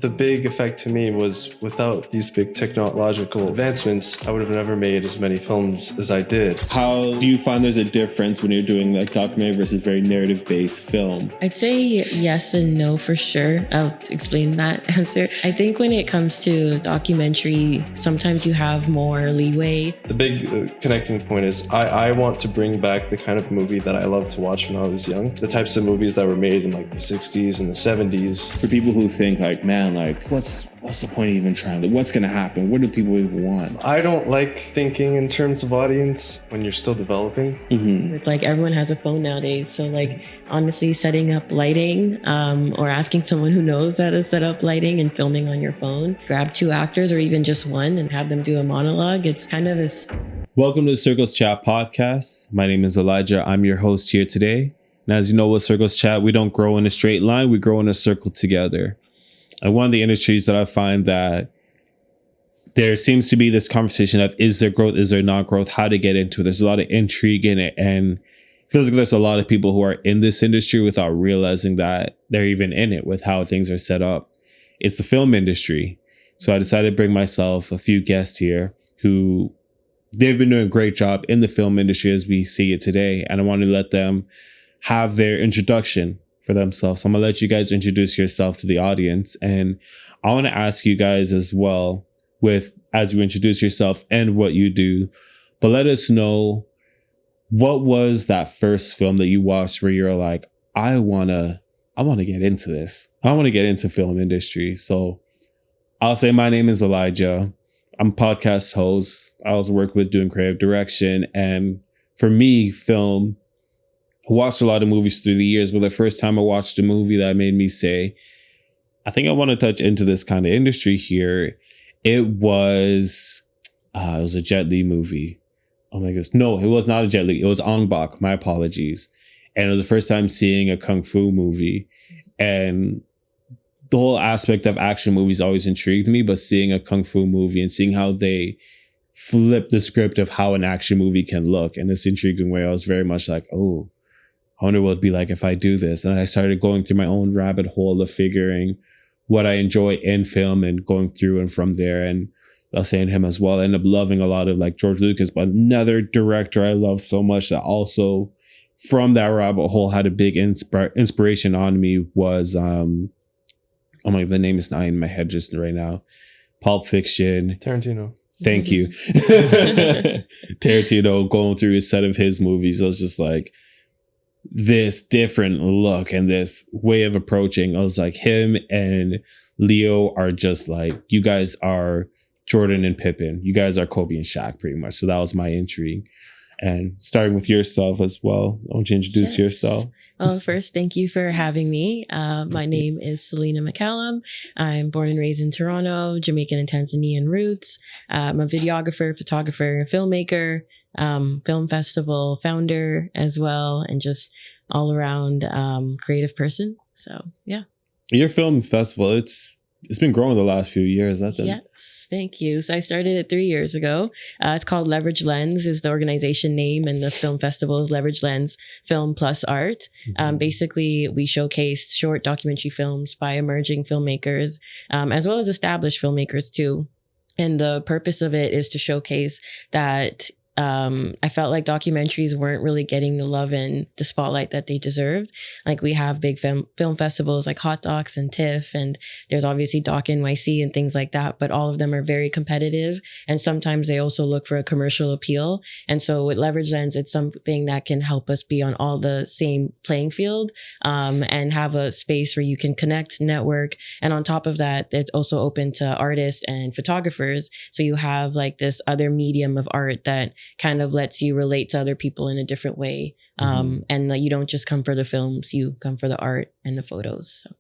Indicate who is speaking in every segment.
Speaker 1: The big effect to me was without these big technological advancements, I would have never made as many films as I did.
Speaker 2: How do you find there's a difference when you're doing like documentary versus very narrative-based film?
Speaker 3: I'd say yes and no for sure. I'll explain that answer. I think when it comes to documentary, sometimes you have more leeway.
Speaker 1: The big connecting point is I want to bring back the kind of movie that I loved to watch when I was young. The types of movies that were made in like the 60s and the 70s.
Speaker 2: For people who think like, man, like what's the point of even trying to, what's going to happen? What do people even want?
Speaker 1: I don't like thinking in terms of audience when you're still developing.
Speaker 2: Mm-hmm.
Speaker 3: Like everyone has a phone nowadays. So like honestly setting up lighting or asking someone who knows how to set up lighting and filming on your phone, grab 2 actors or even just one and have them do a monologue. It's kind of this.
Speaker 2: Welcome to the Circles Chat podcast. My name is Elijah. I'm your host here today. And as you know, with Circles Chat, we don't grow in a straight line. We grow in a circle together. And one of the industries that I find that there seems to be this conversation of is there growth, is there not growth, how to get into it. There's a lot of intrigue in it. And it feels like there's a lot of people who are in this industry without realizing that they're even in it with how things are set up. It's the film industry. So I decided to bring myself a few guests here who they've been doing a great job in the film industry as we see it today. And I want to let them have their introduction for themselves. So I'm going to let you guys introduce yourself to the audience. And I want to ask you guys as well, as you introduce yourself and what you do, but let us know, what was that first film that you watched where you're like, I want to get into this. I want to get into film industry. So I'll say my name is Elijah. I'm a podcast host. I also work with doing creative direction. And for me, film, I watched a lot of movies through the years, but the first time I watched a movie that made me say, I think I want to touch into this kind of industry here, it was a Jet Li movie. Oh my goodness. No, it was not a Jet Li. It was Ong Bak. My apologies. And it was the first time seeing a Kung Fu movie. And the whole aspect of action movies always intrigued me, but seeing a Kung Fu movie and seeing how they flip the script of how an action movie can look in this intriguing way, I was very much like, oh, I wonder what it'd be like if I do this. And I started going through my own rabbit hole of figuring what I enjoy in film and going through and from there. And I'll say in him as well, I ended up loving a lot of like George Lucas, but another director I love so much that also from that rabbit hole had a big inspiration on me was, oh my, the name is not in my head just right now. Pulp Fiction.
Speaker 1: Tarantino.
Speaker 2: Thank you. Tarantino, going through a set of his movies, I was just like, this different look and this way of approaching. I was like, him and Leo are just like, you guys are Jordan and Pippen. You guys are Kobe and Shaq pretty much. So that was my intrigue. And starting with yourself as well. Why don't you introduce yourself?
Speaker 3: Well, first, thank you for having me. My name is Selina McCallum. I'm born and raised in Toronto, Jamaican and Tanzanian roots. I'm a videographer, photographer, filmmaker, film festival founder as well, and just all around creative person. So, yeah.
Speaker 2: Your film festival, it's been growing the last few years, I think.
Speaker 3: Yes, thank you. So I started it 3 years ago. It's called Leverage Lens is the organization name, and the film festival is Leverage Lens Film Plus Art.
Speaker 2: Mm-hmm.
Speaker 3: Basically, we showcase short documentary films by emerging filmmakers, as well as established filmmakers too. And the purpose of it is to showcase that I felt like documentaries weren't really getting the love and the spotlight that they deserved. Like we have big film festivals like Hot Docs and TIFF, and there's obviously Doc NYC and things like that, but all of them are very competitive. And sometimes they also look for a commercial appeal. And so with Leverage Lens, it's something that can help us be on all the same playing field, and have a space where you can connect, network. And on top of that, it's also open to artists and photographers. So you have like this other medium of art that kind of lets you relate to other people in a different way. And you don't just come for the films, you come for the art and the photos. So,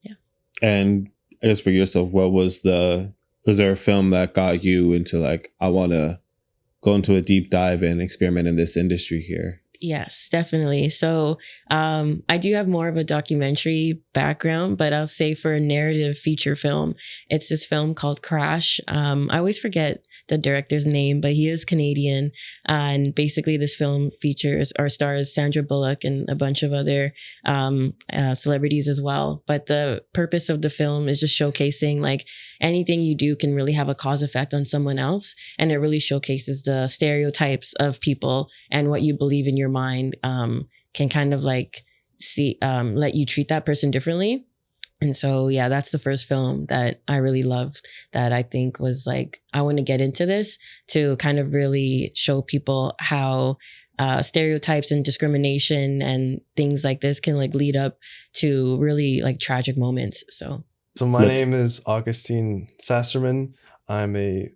Speaker 3: yeah.
Speaker 2: And I guess for yourself, was there a film that got you into like, I want to go into a deep dive and experiment in this industry here?
Speaker 3: Yes, definitely. So I do have more of a documentary background, but I'll say for a narrative feature film, it's this film called Crash. I always forget the director's name, but he is Canadian. And basically, this film features or stars Sandra Bullock and a bunch of other celebrities as well. But the purpose of the film is just showcasing like anything you do can really have a cause effect on someone else. And it really showcases the stereotypes of people and what you believe in your mind can kind of like let you treat that person differently. And so, yeah, that's the first film that I really loved that I think was like, I want to get into this to kind of really show people how stereotypes and discrimination and things like this can like lead up to really like tragic moments. So
Speaker 1: my name is Augustin Sassarman. I'm a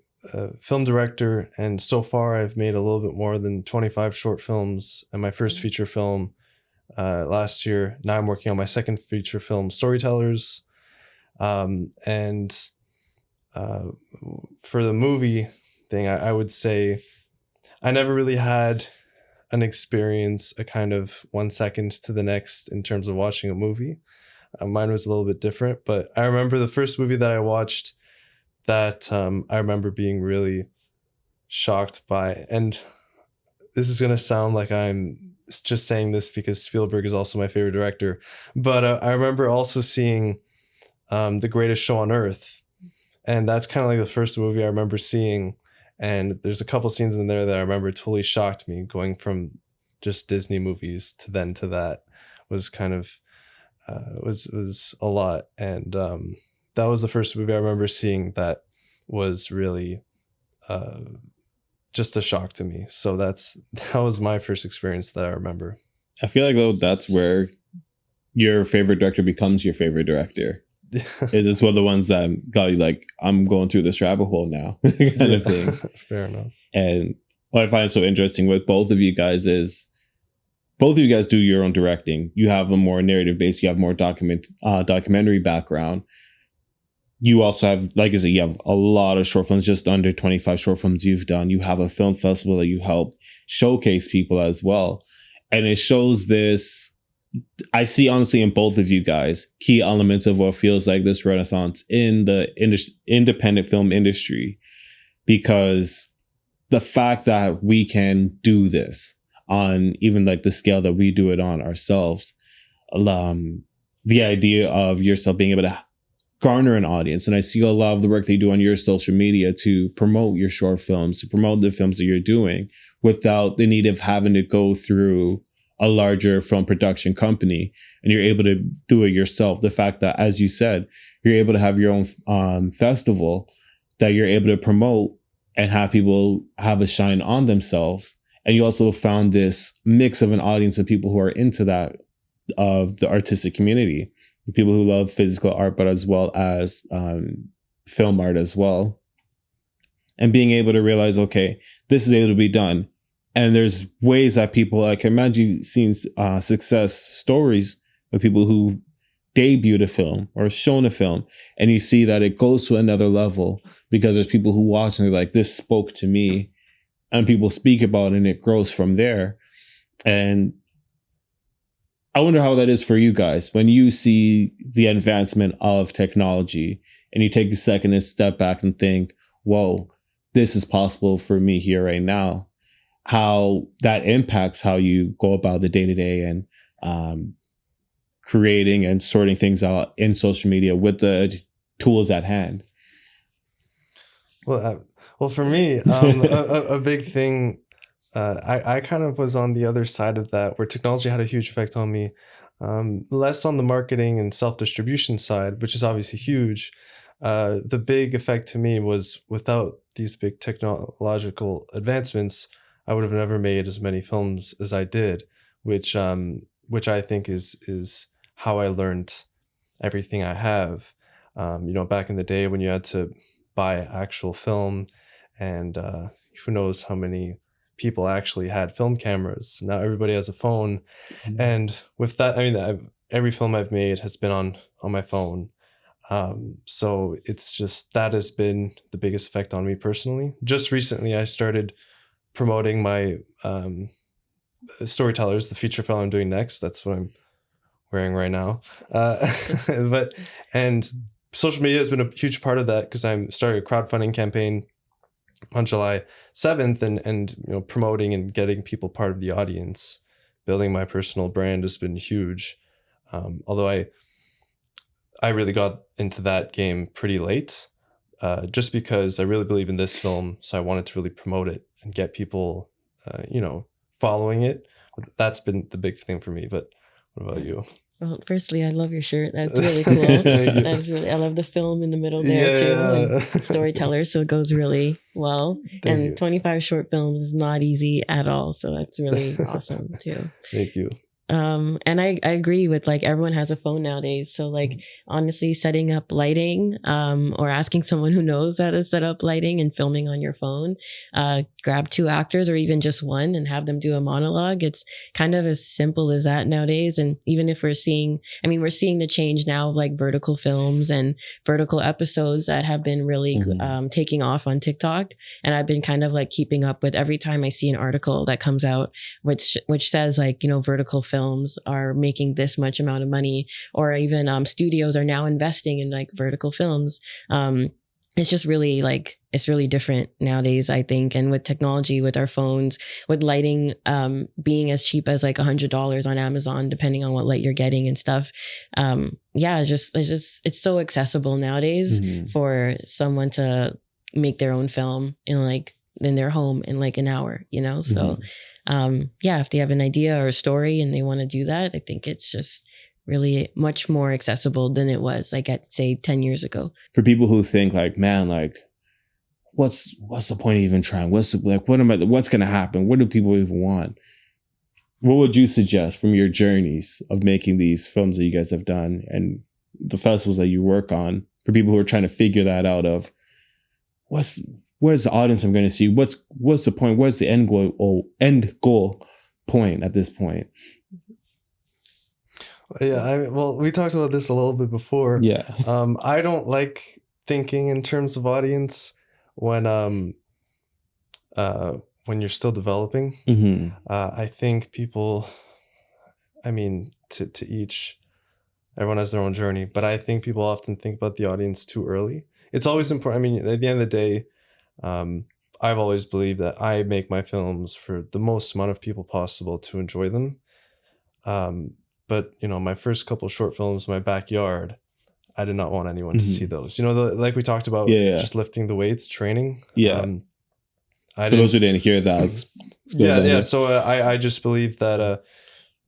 Speaker 1: film director, and so far I've made a little bit more than 25 short films, and my first feature film last year. Now I'm working on my second feature film, Storytellers. And for the movie thing, I would say I never really had an experience, a kind of 1 second to the next in terms of watching a movie. Mine was a little bit different, but I remember the first movie that I watched that I remember being really shocked by, and this is going to sound like I'm just saying this because Spielberg is also my favorite director, but I remember also seeing The Greatest Show on Earth, and that's kind of like the first movie I remember seeing, and there's a couple scenes in there that I remember totally shocked me. Going from just Disney movies to that was kind of was a lot, and that was the first movie I remember seeing that was really just a shock to me. So that was my first experience that I remember.
Speaker 2: I feel like though that's where your favorite director becomes your favorite director. Is it's one of the ones that got you like, I'm going through this rabbit hole now kind of thing.
Speaker 1: Fair enough.
Speaker 2: And what I find so interesting with both of you guys is both of you guys do your own directing. You have a more narrative base. You have more documentary background. You also have, like I said, you have a lot of short films, just under 25 short films you've done. You have a film festival that you help showcase people as well. And it shows this, I see honestly in both of you guys, key elements of what feels like this renaissance in the independent film industry. Because the fact that we can do this on even like the scale that we do it on ourselves, the idea of yourself being able to garner an audience. And I see a lot of the work that you do on your social media to promote your short films, to promote the films that you're doing without the need of having to go through a larger film production company, and you're able to do it yourself. The fact that, as you said, you're able to have your own festival that you're able to promote and have people have a shine on themselves. And you also found this mix of an audience of people who are into that, of the artistic community, people who love physical art, but as well as film art as well. And being able to realize, okay, this is able to be done. And there's ways that people, I can imagine you've seen success stories of people who debuted a film or shown a film, and you see that it goes to another level because there's people who watch and they're like, this spoke to me, and people speak about it and it grows from there. And I wonder how that is for you guys when you see the advancement of technology and you take a second and step back and think, whoa, this is possible for me here right now. How that impacts how you go about the day-to-day and creating and sorting things out in social media with the tools at hand.
Speaker 1: Well, for me, a big thing, I kind of was on the other side of that, where technology had a huge effect on me, less on the marketing and self-distribution side, which is obviously huge. The big effect to me was, without these big technological advancements, I would have never made as many films as I did, which I think is how I learned everything I have. Back in the day when you had to buy actual film, and who knows how many people actually had film cameras. Now everybody has a phone. Mm-hmm. And with that, I mean, every film I've made has been on my phone. So it's just, that has been the biggest effect on me personally. Just recently, I started promoting my Storytellers, the feature film I'm doing next. That's what I'm wearing right now. But and social media has been a huge part of that, because I'm starting a crowdfunding campaign on July 7th, and promoting and getting people part of the audience, building my personal brand has been huge. Although I really got into that game pretty late, just because I really believe in this film, so I wanted to really promote it and get people following it. That's been the big thing for me. But what about you?
Speaker 3: Well, firstly, I love your shirt. That's really cool. I love the film in the middle there too, and storyteller, so it goes really well.
Speaker 1: Thank you.
Speaker 3: 25 short films is not easy at all, so that's really awesome too.
Speaker 1: Thank you.
Speaker 3: And I agree with, like, everyone has a phone nowadays. So, like, honestly, setting up lighting, or asking someone who knows how to set up lighting and filming on your phone, grab 2 actors or even just one and have them do a monologue. It's kind of as simple as that nowadays. And even if we're seeing the change now of, like, vertical films and vertical episodes that have been really taking off on TikTok. And I've been kind of like keeping up with every time I see an article that comes out, which says, like, vertical films are making this much amount of money, or even studios are now investing in, like, vertical films. It's just really, like, it's really different nowadays, I think. And with technology, with our phones, with lighting being as cheap as like $100 on Amazon, depending on what light you're getting and stuff. It's so accessible nowadays for someone to make their own film in their home in like an hour, So if they have an idea or a story and they want to do that, I think it's just really much more accessible than it was, like, at, say, 10 years ago.
Speaker 2: For people who think, like, man, like, what's the point of even trying? What's going to happen? What do people even want? What would you suggest from your journeys of making these films that you guys have done and the festivals that you work on, for people who are trying to figure that out of where's the audience I'm going to see? What's the point? Where's the end goal point at this point?
Speaker 1: Yeah, we talked about this a little bit before.
Speaker 2: Yeah.
Speaker 1: I don't like thinking in terms of audience when you're still developing. I think people, to each, everyone has their own journey, but I think people often think about the audience too early. It's always important. At the end of the day, I've always believed that I make my films for the most amount of people possible to enjoy them. But my first couple of short films, my backyard, I did not want anyone to see those. Like we talked about, just lifting the weights, training.
Speaker 2: Yeah. For those who didn't hear that.
Speaker 1: Yeah. So I just believe that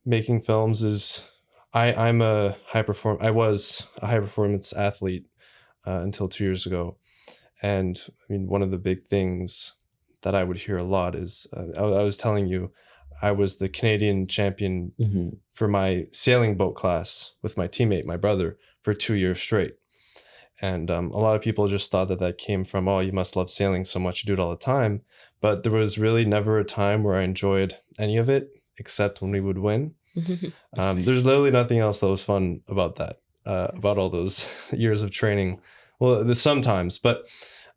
Speaker 1: making films is, I was a high performance athlete until 2 years ago. And one of the big things that I would hear a lot is, I was telling you, I was the Canadian champion for my sailing boat class with my teammate, my brother, for 2 years straight. And a lot of people just thought that came from, oh, you must love sailing so much, you do it all the time. But there was really never a time where I enjoyed any of it, except when we would win. There's literally nothing else that was fun about that, about all those years of training. Well, there's sometimes, but,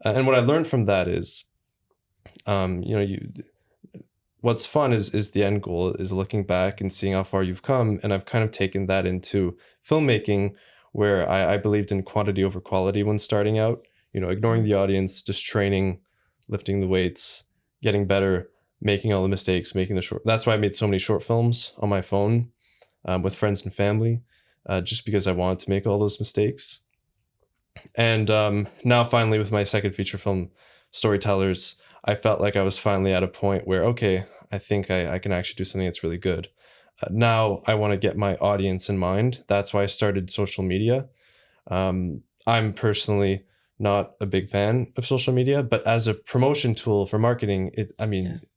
Speaker 1: and what I learned from that is, what's fun is the end goal, is looking back and seeing how far you've come. And I've kind of taken that into filmmaking, where I believed in quantity over quality when starting out, ignoring the audience, just training, lifting the weights, getting better, making all the mistakes, making the short. That's why I made so many short films on my phone with friends and family, just because I wanted to make all those mistakes. And now finally with my second feature film, Storytellers, I felt like I was finally at a point where, okay, I think I can actually do something that's really good. Now I want to get my audience in mind. That's why I started social media. I'm personally not a big fan of social media, but as a promotion tool for marketing,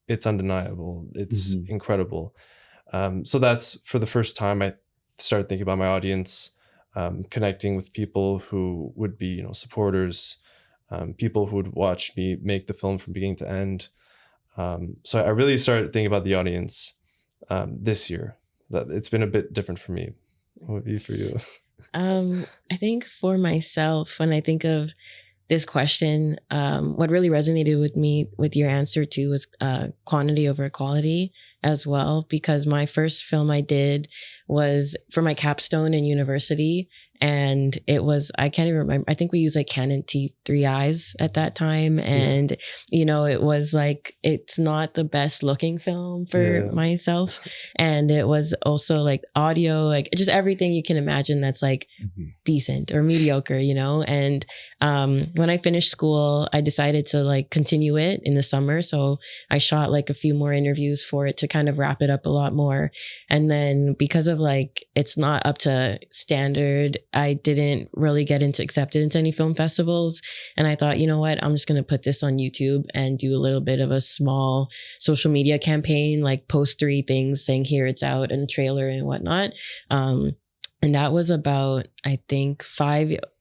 Speaker 1: it's undeniable. It's incredible. So that's, for the first time, I started thinking about my audience, connecting with people who would be, supporters, people who would watch me make the film from beginning to end. So I really started thinking about the audience this year. That it's been a bit different for me. What would be for you?
Speaker 3: I think for myself, when I think of this question, what really resonated with me with your answer too was quantity over quality as well, because my first film I did was for my capstone in university. And it was, I can't even remember, I think we used like Canon T3Is at that time. And, you know, it was like, it's not the best looking film for myself. And it was also like audio, like just everything you can imagine that's like decent or mediocre, you know? And when I finished school, I decided to like continue it in the summer. So I shot like a few more interviews for it to kind of wrap it up a lot more. And then because of like, it's not up to standard, I didn't really get accepted into any film festivals. And I thought, you know what, I'm just going to put this on YouTube and do a little bit of a small social media campaign, like post 3 things saying here it's out and a trailer and whatnot. And that was about, I think,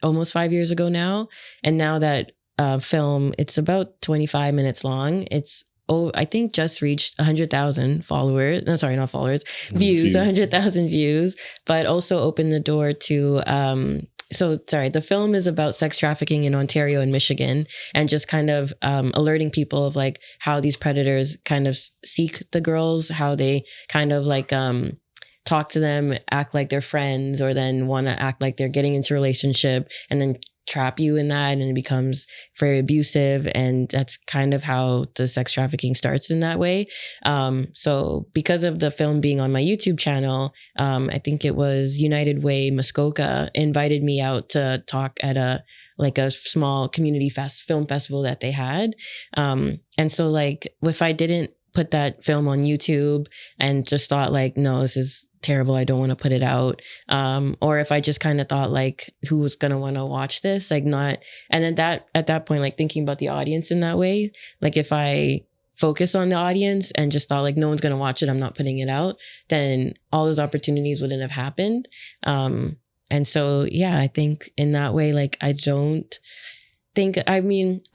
Speaker 3: almost 5 years ago now. And now that film, it's about 25 minutes long. It's I think just reached 100,000 followers. No, sorry, not followers, views, 100,000 views, but also opened the door to, the film is about sex trafficking in Ontario and Michigan, and just kind of alerting people of like how these predators kind of seek the girls, how they kind of like talk to them, act like they're friends, or then want to act like they're getting into a relationship and then trap you in that, and it becomes very abusive. And that's kind of how the sex trafficking starts in that way. So because of the film being on my YouTube channel, I think it was United Way Muskoka invited me out to talk at a small community film festival that they had. And so like, if I didn't put that film on YouTube and just thought like, no, this is terrible, I don't want to put it out, or if I just kind of thought like, who's gonna want to watch this, like not, and then that at that point, like thinking about the audience in that way, like if I focus on the audience and just thought like no one's gonna watch it, I'm not putting it out, then all those opportunities wouldn't have happened. And so yeah, I think in that way, like I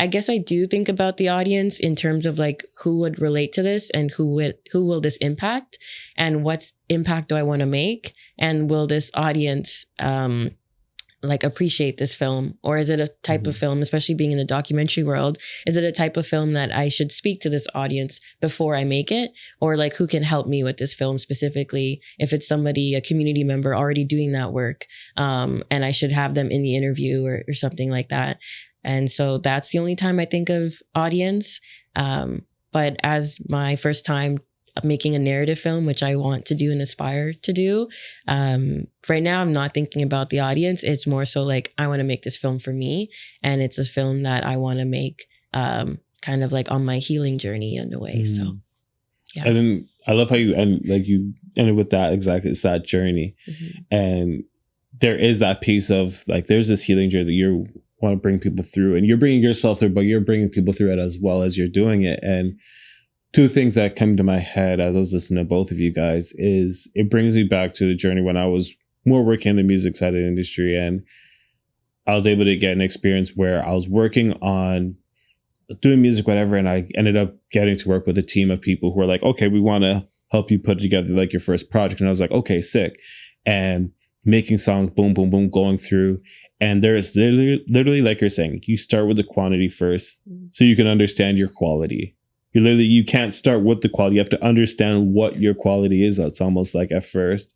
Speaker 3: guess I do think about the audience in terms of like who would relate to this and who will this impact, and what impact do I want to make, and will this audience like appreciate this film, or is it a type of film, especially being in the documentary world, is it a type of film that I should speak to this audience before I make it, or like who can help me with this film specifically, if it's somebody, a community member already doing that work, and I should have them in the interview or something like that. And so that's the only time I think of audience. But as my first time making a narrative film, which I want to do and aspire to do, right now I'm not thinking about the audience. It's more so like, I want to make this film for me. And it's a film that I want to make kind of like on my healing journey in a way. So, yeah.
Speaker 2: And then I love how you ended with that. Exactly. It's that journey. And there is that piece of like, there's this healing journey that you want to bring people through, and you're bringing yourself through, but you're bringing people through it as well as you're doing it. And 2 things that come to my head as I was listening to both of you guys is it brings me back to the journey when I was more working in the music side of the industry, and I was able to get an experience where I was working on doing music, whatever, and I ended up getting to work with a team of people who were like, okay, we want to help you put together like your first project. And I was like, okay, sick. And making songs, boom, boom, boom, going through. And there's literally, like you're saying, you start with the quantity first so you can understand your quality. You can't start with the quality. You have to understand what your quality is. It's almost like at first.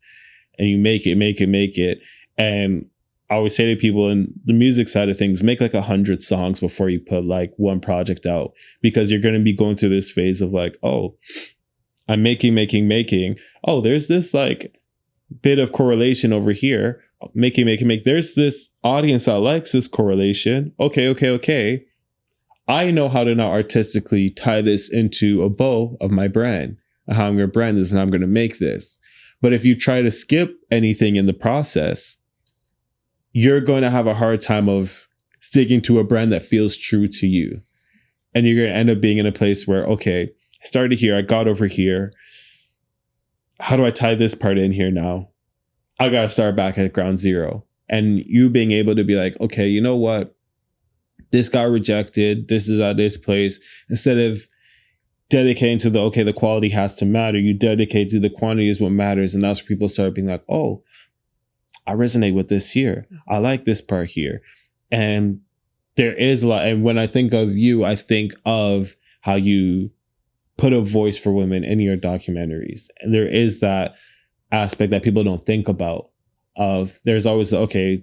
Speaker 2: And you make it. And I always say to people in the music side of things, make like 100 songs before you put like one project out, because you're going to be going through this phase of like, oh, I'm making. Oh, there's this like bit of correlation over here. Making. There's this audience that likes this correlation. Okay. I know how to now artistically tie this into a bow of my brand, how I'm going to brand this, and I'm going to make this. But if you try to skip anything in the process, you're going to have a hard time of sticking to a brand that feels true to you. And you're going to end up being in a place where, okay, I started here, I got over here. How do I tie this part in here now? I got to start back at ground zero. And you being able to be like, okay, you know what? This got rejected. This is at this place. Instead of dedicating to the quality has to matter, you dedicate to the quantity is what matters. And that's where people start being like, oh, I resonate with this here. I like this part here. And there is a lot. And when I think of you, I think of how you put a voice for women in your documentaries. And there is that aspect that people don't think about of there's always, okay,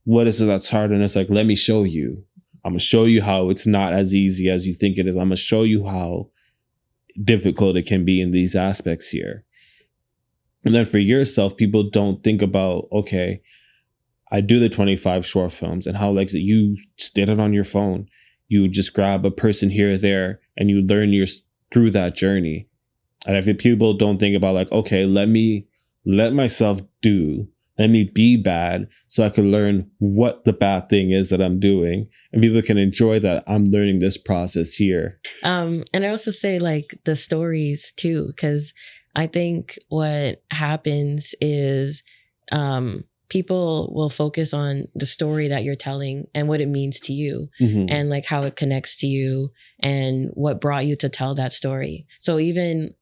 Speaker 2: what is it that's hard? And it's like, let me show you. I'm going to show you how it's not as easy as you think it is. I'm going to show you how difficult it can be in these aspects here. And then for yourself, people don't think about, okay, I do the 25 short films and how like you did it on your phone. You just grab a person here or there and you learn through that journey. And if people don't think about like, okay, let myself let me be bad so I can learn what the bad thing is that I'm doing. And people can enjoy that I'm learning this process here.
Speaker 3: And I also say like the stories too, because I think what happens is people will focus on the story that you're telling and what it means to you and like how it connects to you and what brought you to tell that story. So even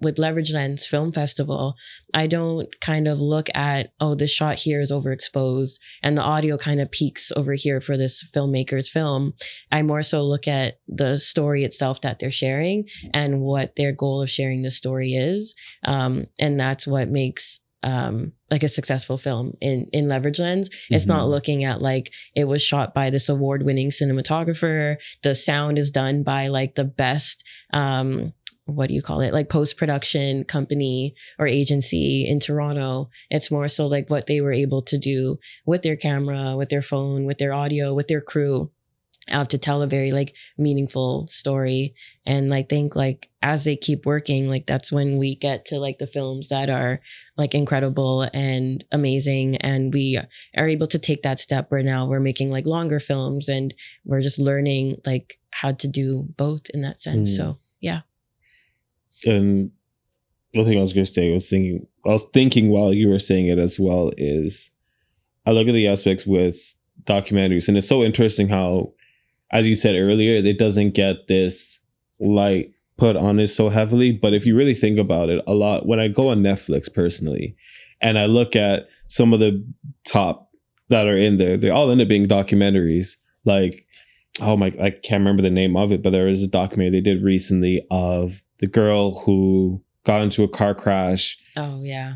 Speaker 3: with Leverage Lens Film Festival, I don't kind of look at, oh, this shot here is overexposed and the audio kind of peaks over here for this filmmaker's film. I more so look at the story itself that they're sharing and what their goal of sharing the story is. And that's what makes like a successful film in Leverage Lens. It's not looking at like it was shot by this award-winning cinematographer. The sound is done by like the best what do you call it? Like post-production company or agency in Toronto. It's more so like what they were able to do with their camera, with their phone, with their audio, with their crew. To tell a very like meaningful story. And I think like as they keep working, like that's when we get to like the films that are like incredible and amazing. And we are able to take that step where now we're making like longer films and we're just learning like how to do both in that sense. So yeah.
Speaker 2: And one thing I was going to say, I was thinking while you were saying it as well is I look at the aspects with documentaries and it's so interesting how, as you said earlier, it doesn't get this light put on it so heavily. But if you really think about it a lot, when I go on Netflix personally, and I look at some of the top that are in there, they all end up being documentaries. Like, I can't remember the name of it, but there was a documentary they did recently of the girl who got into a car crash.
Speaker 3: Oh, yeah.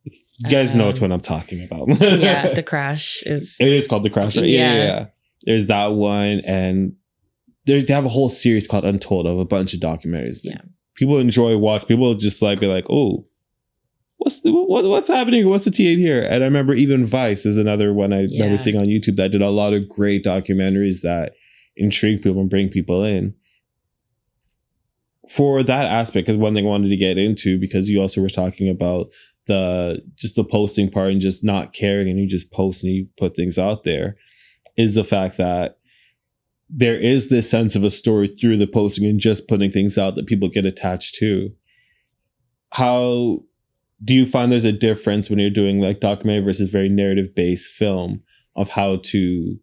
Speaker 2: You guys know which one I'm talking about.
Speaker 3: Yeah, The Crash is...
Speaker 2: It is called The Crash, right? Yeah. There's that one, and they have a whole series called Untold of a bunch of documentaries.
Speaker 3: Yeah.
Speaker 2: People enjoy watch. People just like be like, oh, what's happening? What's the T8 here? And I remember even Vice is another one I remember seeing on YouTube that did a lot of great documentaries that intrigue people and bring people in. For that aspect, because one thing I wanted to get into, because you also were talking about the posting part and just not caring and you just post and you put things out there, is the fact that there is this sense of a story through the posting and just putting things out that people get attached to. How do you find there's a difference when you're doing like documentary versus very narrative based film of how to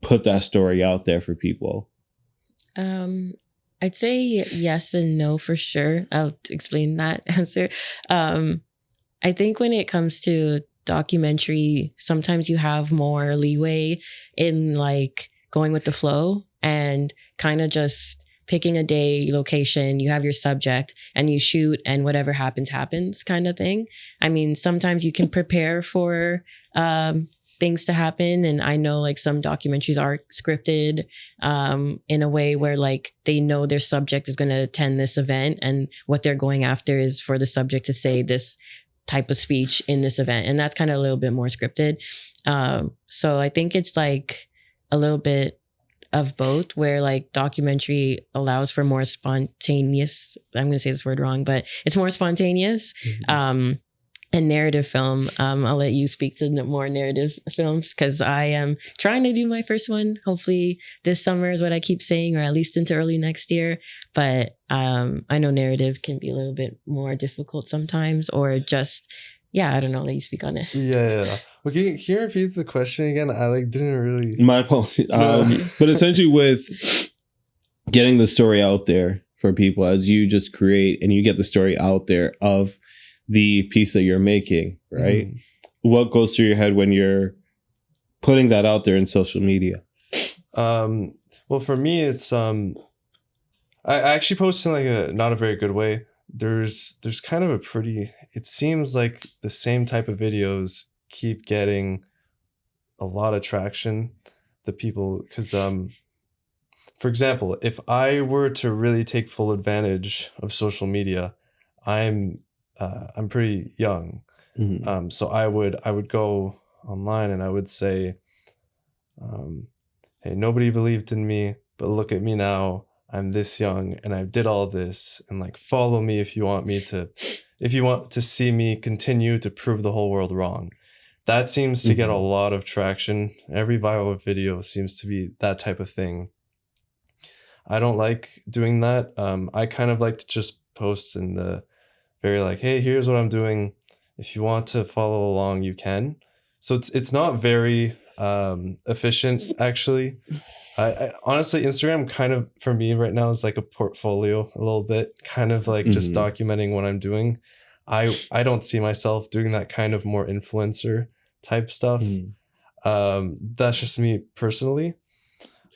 Speaker 2: put that story out there for people?
Speaker 3: I'd say yes and no for sure. I'll explain that answer. I think when it comes to documentary, sometimes you have more leeway in like going with the flow and kind of just picking a day, location, you have your subject and you shoot and whatever happens kind of thing. I mean, sometimes you can prepare for things to happen. And I know like some documentaries are scripted in a way where like they know their subject is going to attend this event and what they're going after is for the subject to say this type of speech in this event. And that's kind of a little bit more scripted. So I think it's like a little bit of both where like documentary allows for more spontaneous, I'm going to say this word wrong, but it's more spontaneous. And narrative film, I'll let you speak to more narrative films because I am trying to do my first one. Hopefully this summer is what I keep saying, or at least into early next year. But I know narrative can be a little bit more difficult sometimes, or just, I don't know, let you speak on it.
Speaker 1: Yeah. Okay, can you repeat the question again? I didn't really...
Speaker 2: My apologies. But essentially with getting the story out there for people, as you just create and you get the story out there of the piece that you're making, right? What goes through your head when you're putting that out there in social media?
Speaker 1: Well, for me, it's I actually post in like a not a very good way. There's kind of a pretty. It seems like the same type of videos keep getting a lot of traction. The people, because for example, if I were to really take full advantage of social media, I'm pretty young. So I would go online and I would say, hey, nobody believed in me, but look at me now. I'm this young and I did all this, and like follow me if you want to see me continue to prove the whole world wrong. That seems to get a lot of traction. Every viral video seems to be that type of thing. I don't like doing that. I kind of like to just post in the very like, hey, here's what I'm doing. If you want to follow along, you can. So it's not very efficient actually. I honestly, Instagram kind of for me right now is like a portfolio a little bit, kind of like just documenting what I'm doing. I don't see myself doing that kind of more influencer type stuff. That's just me personally.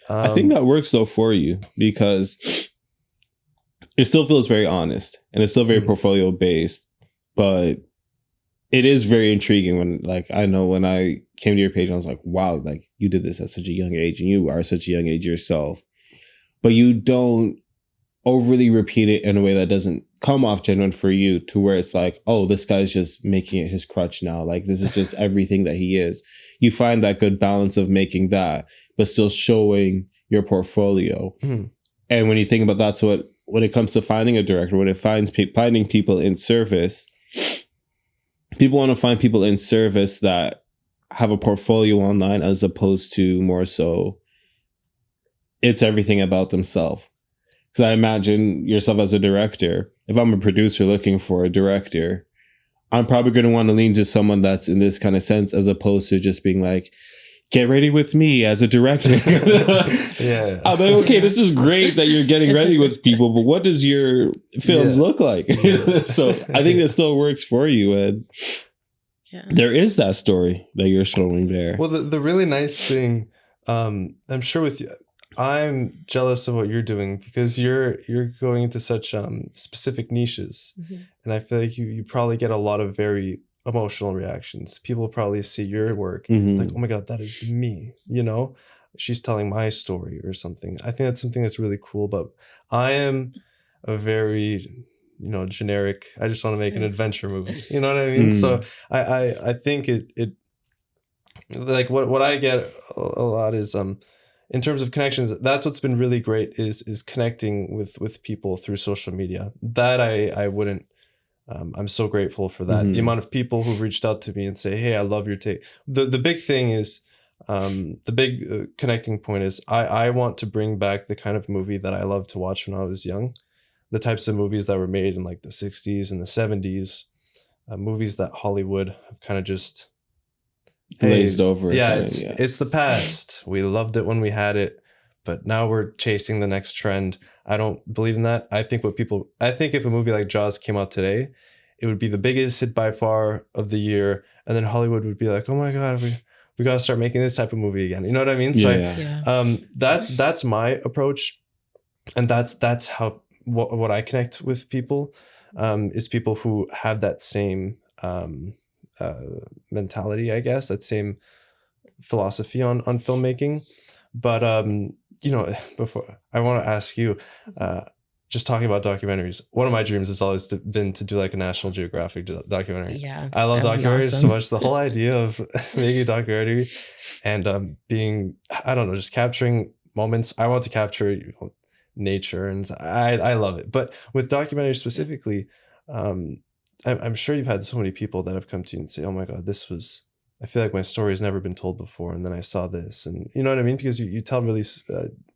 Speaker 2: I think that works though for you because it still feels very honest and it's still very portfolio based, but it is very intriguing when, like, I know when I came to your page, I was like, wow, like you did this at such a young age and you are such a young age yourself, but you don't overly repeat it in a way that doesn't come off genuine for you to where it's like, oh, this guy's just making it his crutch now. Like this is just everything that he is. You find that good balance of making that, but still showing your portfolio. And when you think about that's what, when it comes to finding a director, when it finds finding people in service, people want to find people in service that have a portfolio online as opposed to more so it's everything about themselves. Because I imagine yourself as a director, if I'm a producer looking for a director, I'm probably going to want to lean to someone that's in this kind of sense as opposed to just being like, get ready with me as a director.
Speaker 1: Yeah.
Speaker 2: I'm like, okay, this is great that you're getting ready with people, but what does your films look like? So I think that still works for you. And there is that story that you're showing there.
Speaker 1: Well, the really nice thing, I'm sure with you, I'm jealous of what you're doing because you're going into such specific niches, and I feel like you probably get a lot of very emotional reactions. People probably see your work like, oh my god, that is me, you know, she's telling my story or something. I think that's something that's really cool. But I am a very, you know, generic, I just want to make an adventure movie, you know what I mean? So I think it like what I get a lot is in terms of connections, that's what's been really great is connecting with people through social media. That I wouldn't, I'm so grateful for that. The amount of people who've reached out to me and say, hey, I love your take. The big thing is, the big connecting point is I want to bring back the kind of movie that I loved to watch when I was young. The types of movies that were made in like the 60s and the 70s, movies that Hollywood have kind of just
Speaker 2: glazed over.
Speaker 1: Yeah, it's the past. We loved it when we had it, but now we're chasing the next trend. I don't believe in that. I think if a movie like Jaws came out today, it would be the biggest hit by far of the year, and then Hollywood would be like, oh my god, we got to start making this type of movie again. You know what I mean? So that's my approach, and that's how what I connect with people, is people who have that same mentality, I guess, that same philosophy on filmmaking. But you know, before I want to ask you, just talking about documentaries, one of my dreams has always been to do like a National Geographic documentary.
Speaker 3: Yeah,
Speaker 1: I love documentaries
Speaker 3: awesome.
Speaker 1: so much. The whole idea of making a documentary and being, I don't know, just capturing moments. I want to capture, you know, nature, and I love it. But with documentaries specifically, I'm sure you've had so many people that have come to you and say, oh my god, I feel like my story has never been told before, and then I saw this, and you know what I mean? Because you tell really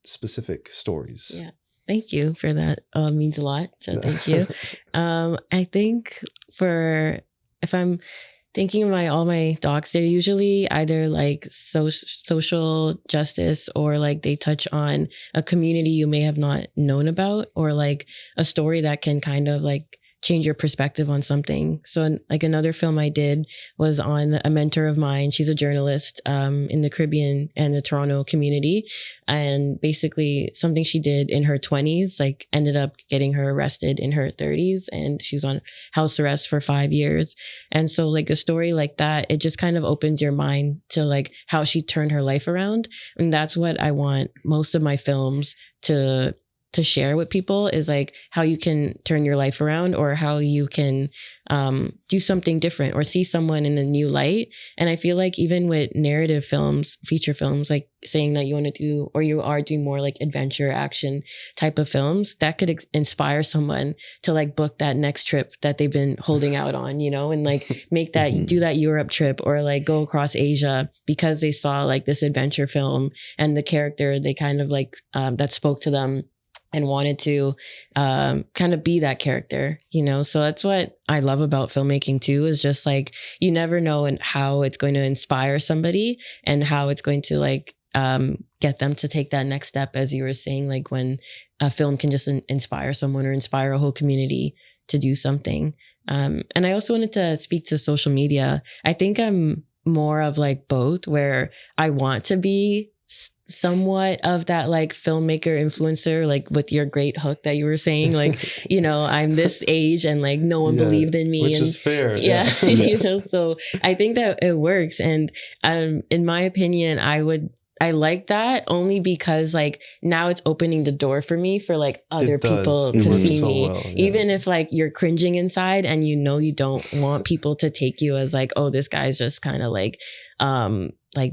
Speaker 1: specific stories.
Speaker 3: Yeah. Thank you for that. It means a lot. So thank you. I think if I'm thinking of all my docs, they're usually either like social justice, or like they touch on a community you may have not known about, or like a story that can kind of like change your perspective on something. So like another film I did was on a mentor of mine. She's a journalist in the Caribbean and the Toronto community. And basically something she did in her 20s, like ended up getting her arrested in her 30s, and she was on house arrest for 5 years. And so like a story like that, it just kind of opens your mind to like how she turned her life around. And that's what I want most of my films to share with people, is like how you can turn your life around, or how you can do something different or see someone in a new light. And I feel like even with narrative films, feature films, like saying that you want to do, or you are doing more like adventure action type of films, that could inspire someone to like book that next trip that they've been holding out on, you know, and like make that, do that Europe trip, or like go across Asia because they saw like this adventure film and the character they kind of like that spoke to them and wanted to kind of be that character, you know? So that's what I love about filmmaking too, is just like, you never know and how it's going to inspire somebody and how it's going to like get them to take that next step, as you were saying, like when a film can just inspire someone or inspire a whole community to do something. And I also wanted to speak to social media. I think I'm more of like both, where I want to be somewhat of that like filmmaker influencer, like with your great hook that you were saying, like, you know, I'm this age and like no one believed in me,
Speaker 1: which
Speaker 3: and
Speaker 1: is fair.
Speaker 3: you know, so I think that it works. And in my opinion, I like that only because like now it's opening the door for me for like other people to see me, even if like you're cringing inside and you know you don't want people to take you as like, oh, this guy's just kind of like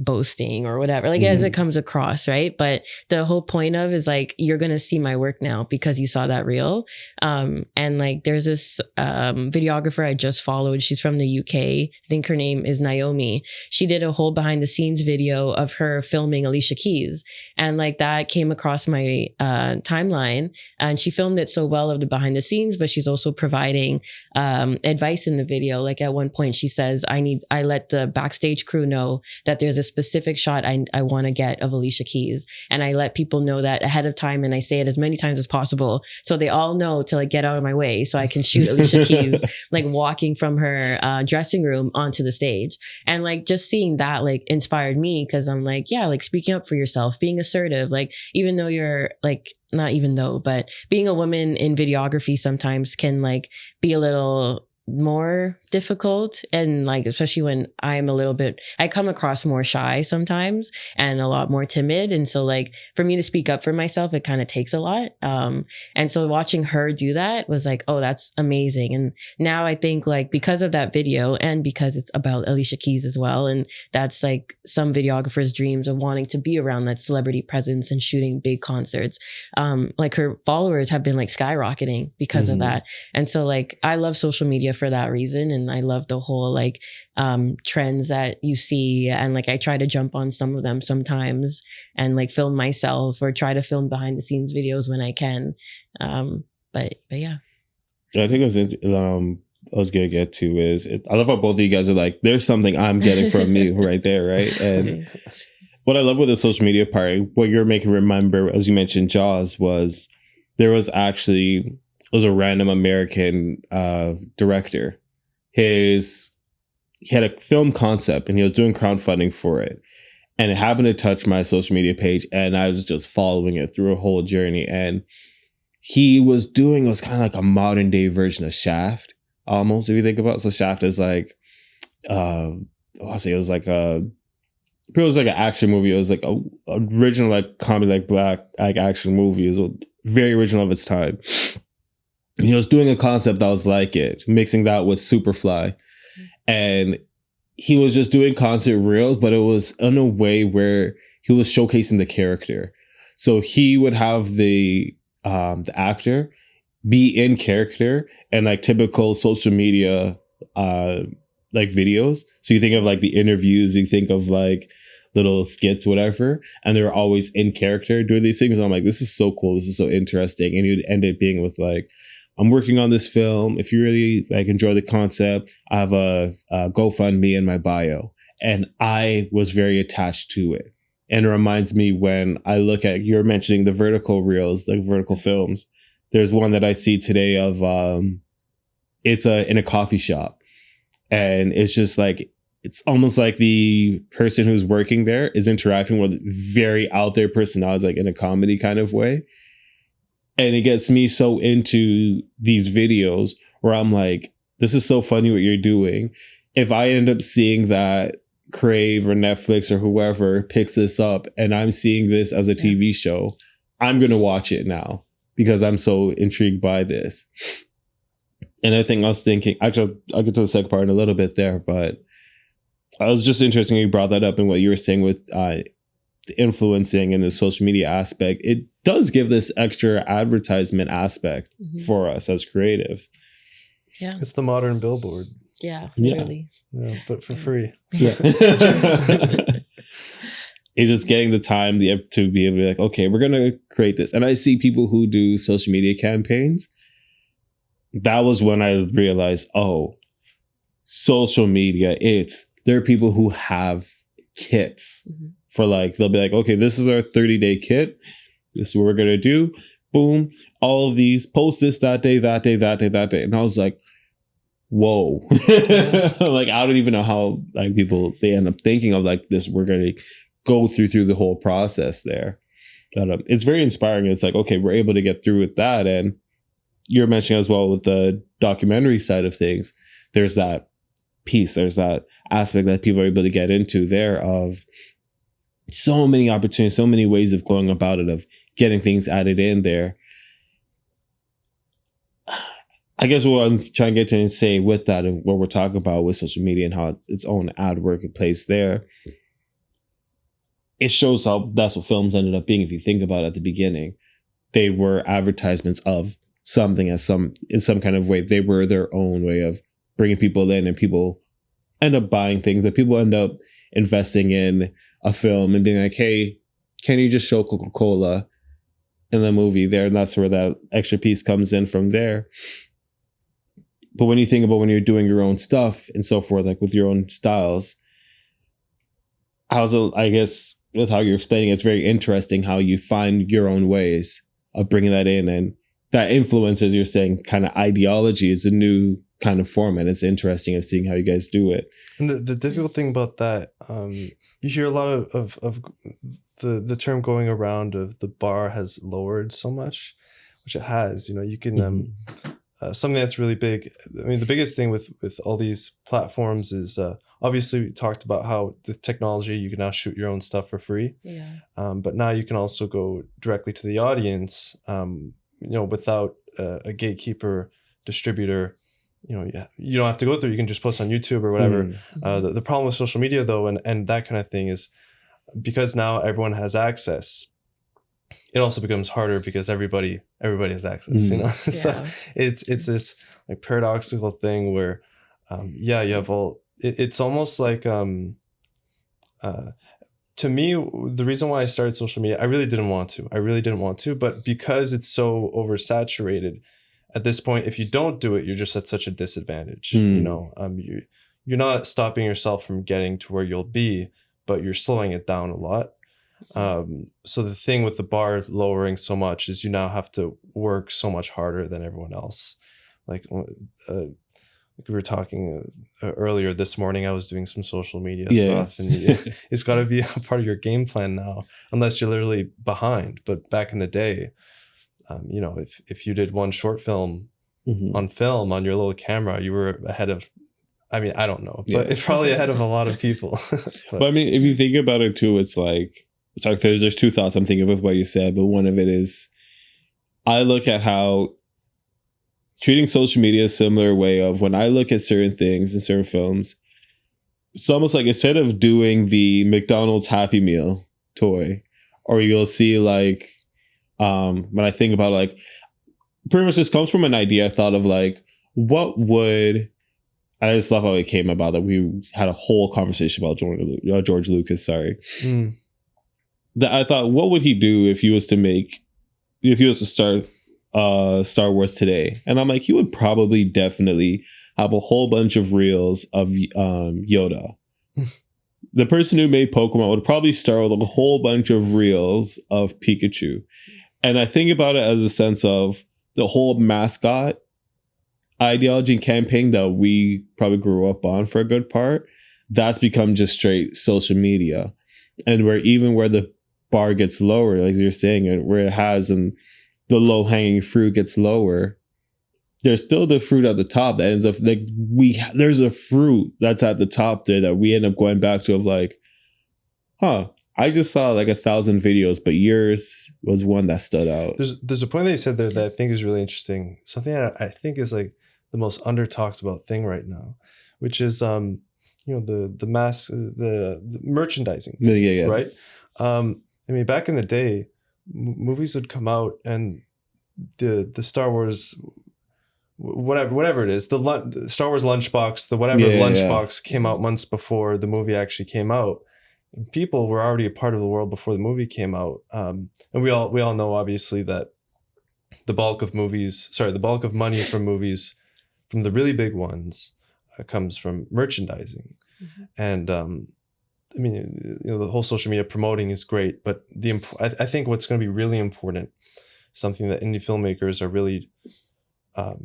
Speaker 3: boasting or whatever, like as it comes across, right? But the whole point of is like, you're gonna see my work now because you saw that reel. And like there's this videographer I just followed. She's from the UK. I think her name is Naomi. She did a whole behind the scenes video of her filming Alicia Keys, and like that came across my timeline, and she filmed it so well of the behind the scenes, but she's also providing advice in the video. Like at one point she says, I let the backstage crew know that there's a specific shot I want to get of Alicia Keys, and I let people know that ahead of time, and I say it as many times as possible so they all know to like get out of my way so I can shoot Alicia Keys like walking from her dressing room onto the stage. And like just seeing that like inspired me, because I'm like, yeah, like speaking up for yourself, being assertive, like even though you're like, not even though, but being a woman in videography sometimes can like be a little more difficult, and like especially when I come across more shy sometimes and a lot more timid, and so like for me to speak up for myself, it kind of takes a lot, and so watching her do that was like, oh, that's amazing. And now I think like because of that video, and because it's about Alicia Keys as well, and that's like some videographers' dreams of wanting to be around that celebrity presence and shooting big concerts, like her followers have been like skyrocketing because of that. And so like I love social media for that reason, and I love the whole like trends that you see, and like I try to jump on some of them sometimes and like film myself or try to film behind the scenes videos when I can, but yeah.
Speaker 2: I think I was gonna get to is I love how both of you guys are like, there's something I'm getting from you right there, right? And what I love with the social media part, what you're making remember, as you mentioned Jaws, was there was actually, it was a random American director. He had a film concept and he was doing crowdfunding for it. And it happened to touch my social media page, and I was just following it through a whole journey. And he was doing, it was kind of like a modern day version of Shaft, almost, if you think about it. So Shaft is like, it was like an action movie. It was like a original like comedy, like black like action movie. It was very original of its time. And he was doing a concept that was like it, mixing that with Superfly. And he was just doing concert reels, but it was in a way where he was showcasing the character. So he would have the actor be in character and like typical social media like videos. So you think of like the interviews, you think of like little skits, whatever, and they were always in character doing these things. And I'm like, this is so cool. This is so interesting. And he would end it being with like, I'm working on this film. If you really like enjoy the concept, I have a GoFundMe in my bio. And I was very attached to it. And it reminds me when I look at, you're mentioning the vertical reels, like vertical films. There's one that I see today of it's in a coffee shop, and it's just like, it's almost like the person who's working there is interacting with very out there personalities, like in a comedy kind of way. And it gets me so into these videos where I'm like, this is so funny what you're doing. If I end up seeing that Crave or Netflix or whoever picks this up and I'm seeing this as a TV show, I'm going to watch it now because I'm so intrigued by this. And I think I was thinking, actually, I'll get to the second part in a little bit there, but I was just interested you brought that up and what you were saying with the influencing and the social media aspect. It does give this extra advertisement aspect for us as creatives.
Speaker 3: Yeah.
Speaker 1: It's the modern billboard.
Speaker 3: Yeah, literally.
Speaker 1: Yeah, but for free.
Speaker 2: Yeah. It's just getting the time to be able to be like, okay, we're going to create this. And I see people who do social media campaigns. That was when I realized, oh, social media, there are people who have kits for like, they'll be like, okay, this is our 30-day kit. This is what we're going to do. Boom. All of these, post this that day, that day, that day, that day. And I was like, whoa. Like, I don't even know how like people, they end up thinking of like this. We're going to go through the whole process there. But it's very inspiring. It's like, okay, we're able to get through with that. And you're mentioning as well with the documentary side of things, there's that piece, there's that aspect that people are able to get into there of so many opportunities, so many ways of going about it, of getting things added in there. I guess what I'm trying to get to and say with that and what we're talking about with social media and how it's its own ad workplace there, it shows how that's what films ended up being. If you think about it at the beginning, they were advertisements of something in some kind of way. They were their own way of bringing people in, and people end up buying things, that people end up investing in a film and being like, hey, can you just show Coca-Cola in the movie there? And that's where that extra piece comes in from there. But when you think about when you're doing your own stuff and so forth, like with your own styles, I guess with how you're explaining, it's very interesting how you find your own ways of bringing that in, and that influence, as you're saying, kind of ideology is a new kind of format. It's interesting of seeing how you guys do it.
Speaker 1: And the difficult thing about that, you hear a lot of the term going around of the bar has lowered so much, which it has. You know, you can something that's really big. I mean, the biggest thing with all these platforms is obviously we talked about how the technology, you can now shoot your own stuff for free. Yeah. But now you can also go directly to the audience, without a gatekeeper distributor. You don't have to go through. You can just post on YouTube or whatever. The problem with social media, though, and that kind of thing is because now everyone has access. It also becomes harder because everybody has access. Yeah. So it's this like paradoxical thing where, you have all. It's almost like to me, the reason why I started social media, I really didn't want to, but because it's so oversaturated. At this point, if you don't do it, you're just at such a disadvantage. You're not stopping yourself from getting to where you'll be, but you're slowing it down a lot. So the thing with the bar lowering so much is you now have to work so much harder than everyone else. Like we were talking earlier this morning, I was doing some social media stuff, and it's got to be a part of your game plan now, unless you're literally behind. But back in the day, if you did one short film on film on your little camera, you were ahead of, I mean, I don't know, but it's probably ahead of a lot of people.
Speaker 2: But I mean, if you think about it too, it's like there's two thoughts I'm thinking of with what you said, but one of it is I look at how treating social media a similar way of when I look at certain things in certain films, it's almost like instead of doing the McDonald's Happy Meal toy, or you'll see like, when I think about like, pretty much this comes from an idea I thought of like, I just love how it came about that we had a whole conversation about George Lucas, sorry. That I thought, what would he do if he was to start Star Wars today? And I'm like, he would probably definitely have a whole bunch of reels of Yoda. The person who made Pokemon would probably start with a whole bunch of reels of Pikachu. And I think about it as a sense of the whole mascot ideology and campaign that we probably grew up on for a good part, that's become just straight social media. And where the bar gets lower, like you're saying, where it has and the low hanging fruit gets lower, there's still the fruit at the top that ends up like there's a fruit that's at the top there that we end up going back to of like, I just saw like 1,000 videos, but yours was one that stood out.
Speaker 1: There's a point that you said there that I think is really interesting. Something that I think is like the most under talked about thing right now, which is the merchandising.
Speaker 2: Yeah.
Speaker 1: Right. I mean, back in the day, movies would come out and the Star Wars, whatever it is, the Star Wars lunchbox, the whatever lunchbox came out months before the movie actually came out. People were already a part of the world before the movie came out, and we all know obviously that the bulk of money from movies, from the really big ones, comes from merchandising. And I mean, the whole social media promoting is great, but I think what's going to be really important, something that indie filmmakers are really, I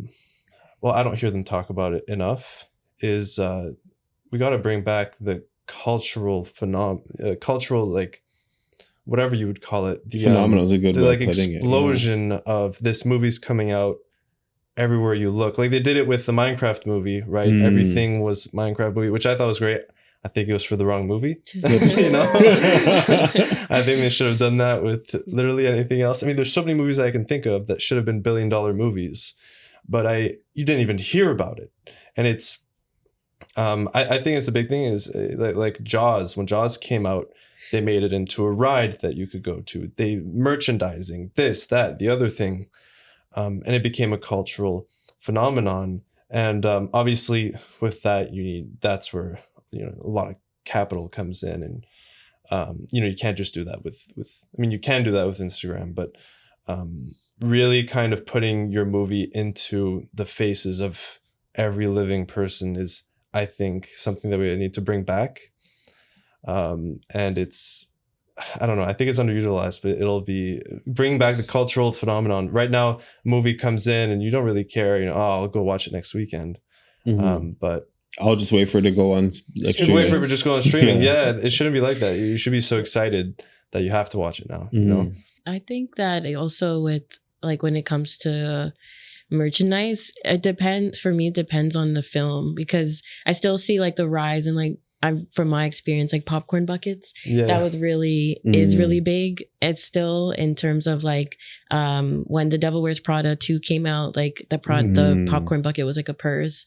Speaker 1: don't hear them talk about it enough, is we got to bring back the cultural like whatever you would call it, the
Speaker 2: phenomenal is a good way
Speaker 1: like
Speaker 2: of putting
Speaker 1: explosion of this movie's coming out everywhere you look. Like they did it with the Minecraft movie, right? Everything was Minecraft movie, which I thought was great. I think it was for the wrong movie. You know, I think they should have done that with literally anything else. I mean, there's so many movies I can think of that should have been billion-dollar movies, but you didn't even hear about it. And it's I think it's a big thing is like Jaws. When Jaws came out, they made it into a ride that you could go to. They merchandising this, that, the other thing, and it became a cultural phenomenon. And obviously, with that, that's where a lot of capital comes in, and you can't just do that with. I mean, you can do that with Instagram, but really kind of putting your movie into the faces of every living person is, I think, something that we need to bring back. And it's, I don't know, I think it's underutilized, but it'll be bringing back the cultural phenomenon. Right now, a movie comes in and you don't really care, I'll go watch it next weekend. But
Speaker 2: I'll just wait for it to go on like streaming.
Speaker 1: Wait for it to just go on streaming. Yeah, it shouldn't be like that. You should be so excited that you have to watch it now.
Speaker 3: I think that also with like when it comes to merchandise, it depends on the film, because I still see like the rise and like from my experience, like popcorn buckets, that was really is really big. It's still in terms of like when The Devil Wears Prada 2 came out, like the popcorn bucket was like a purse.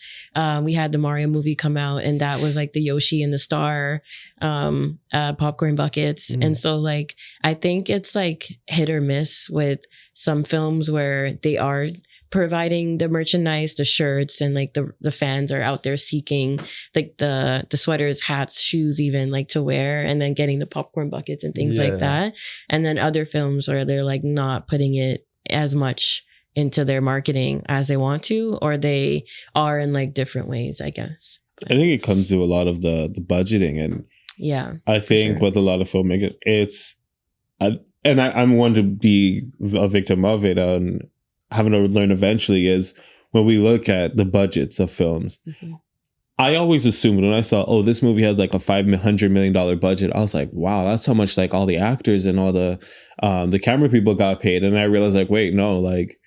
Speaker 3: We had the Mario movie come out, and that was like the Yoshi and the Star popcorn buckets. And so like I think it's like hit or miss with some films where they are providing the merchandise, the shirts, and like the fans are out there seeking like the sweaters, hats, shoes, even like to wear, and then getting the popcorn buckets and things like that. And then other films where they're like not putting it as much into their marketing as they want to, or they are in like different ways, I guess.
Speaker 2: I think it comes to a lot of the budgeting, and I think with a lot of filmmakers, I'm one to be a victim of it, and having to learn eventually, is when we look at the budgets of films. I always assumed when I saw, this movie had like a $500 million budget, I was like, wow, that's how much like all the actors and all the camera people got paid. And I realized like, wait, no, like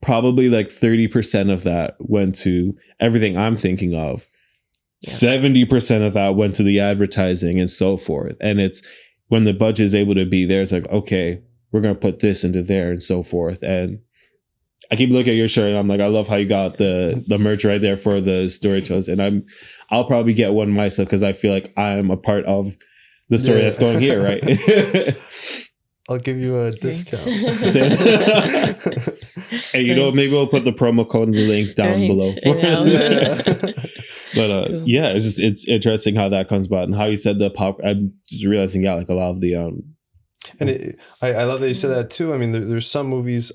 Speaker 2: probably like 30% of that went to everything I'm thinking of. 70% of that went to the advertising and so forth. And it's when the budget is able to be there, it's like, okay, we're going to put this into there and so forth. And I keep looking at your shirt and I'm like, I love how you got the merch right there for the storytellers. And I'll probably get one myself because I feel like I'm a part of the story that's going here, right?
Speaker 1: I'll give you a discount.
Speaker 2: And maybe we'll put the promo code and the link down below. But cool. It's interesting how that comes about and how you said the pop. I'm just realizing, like a lot of the
Speaker 1: and I love that you said that too. I mean, there's some movies.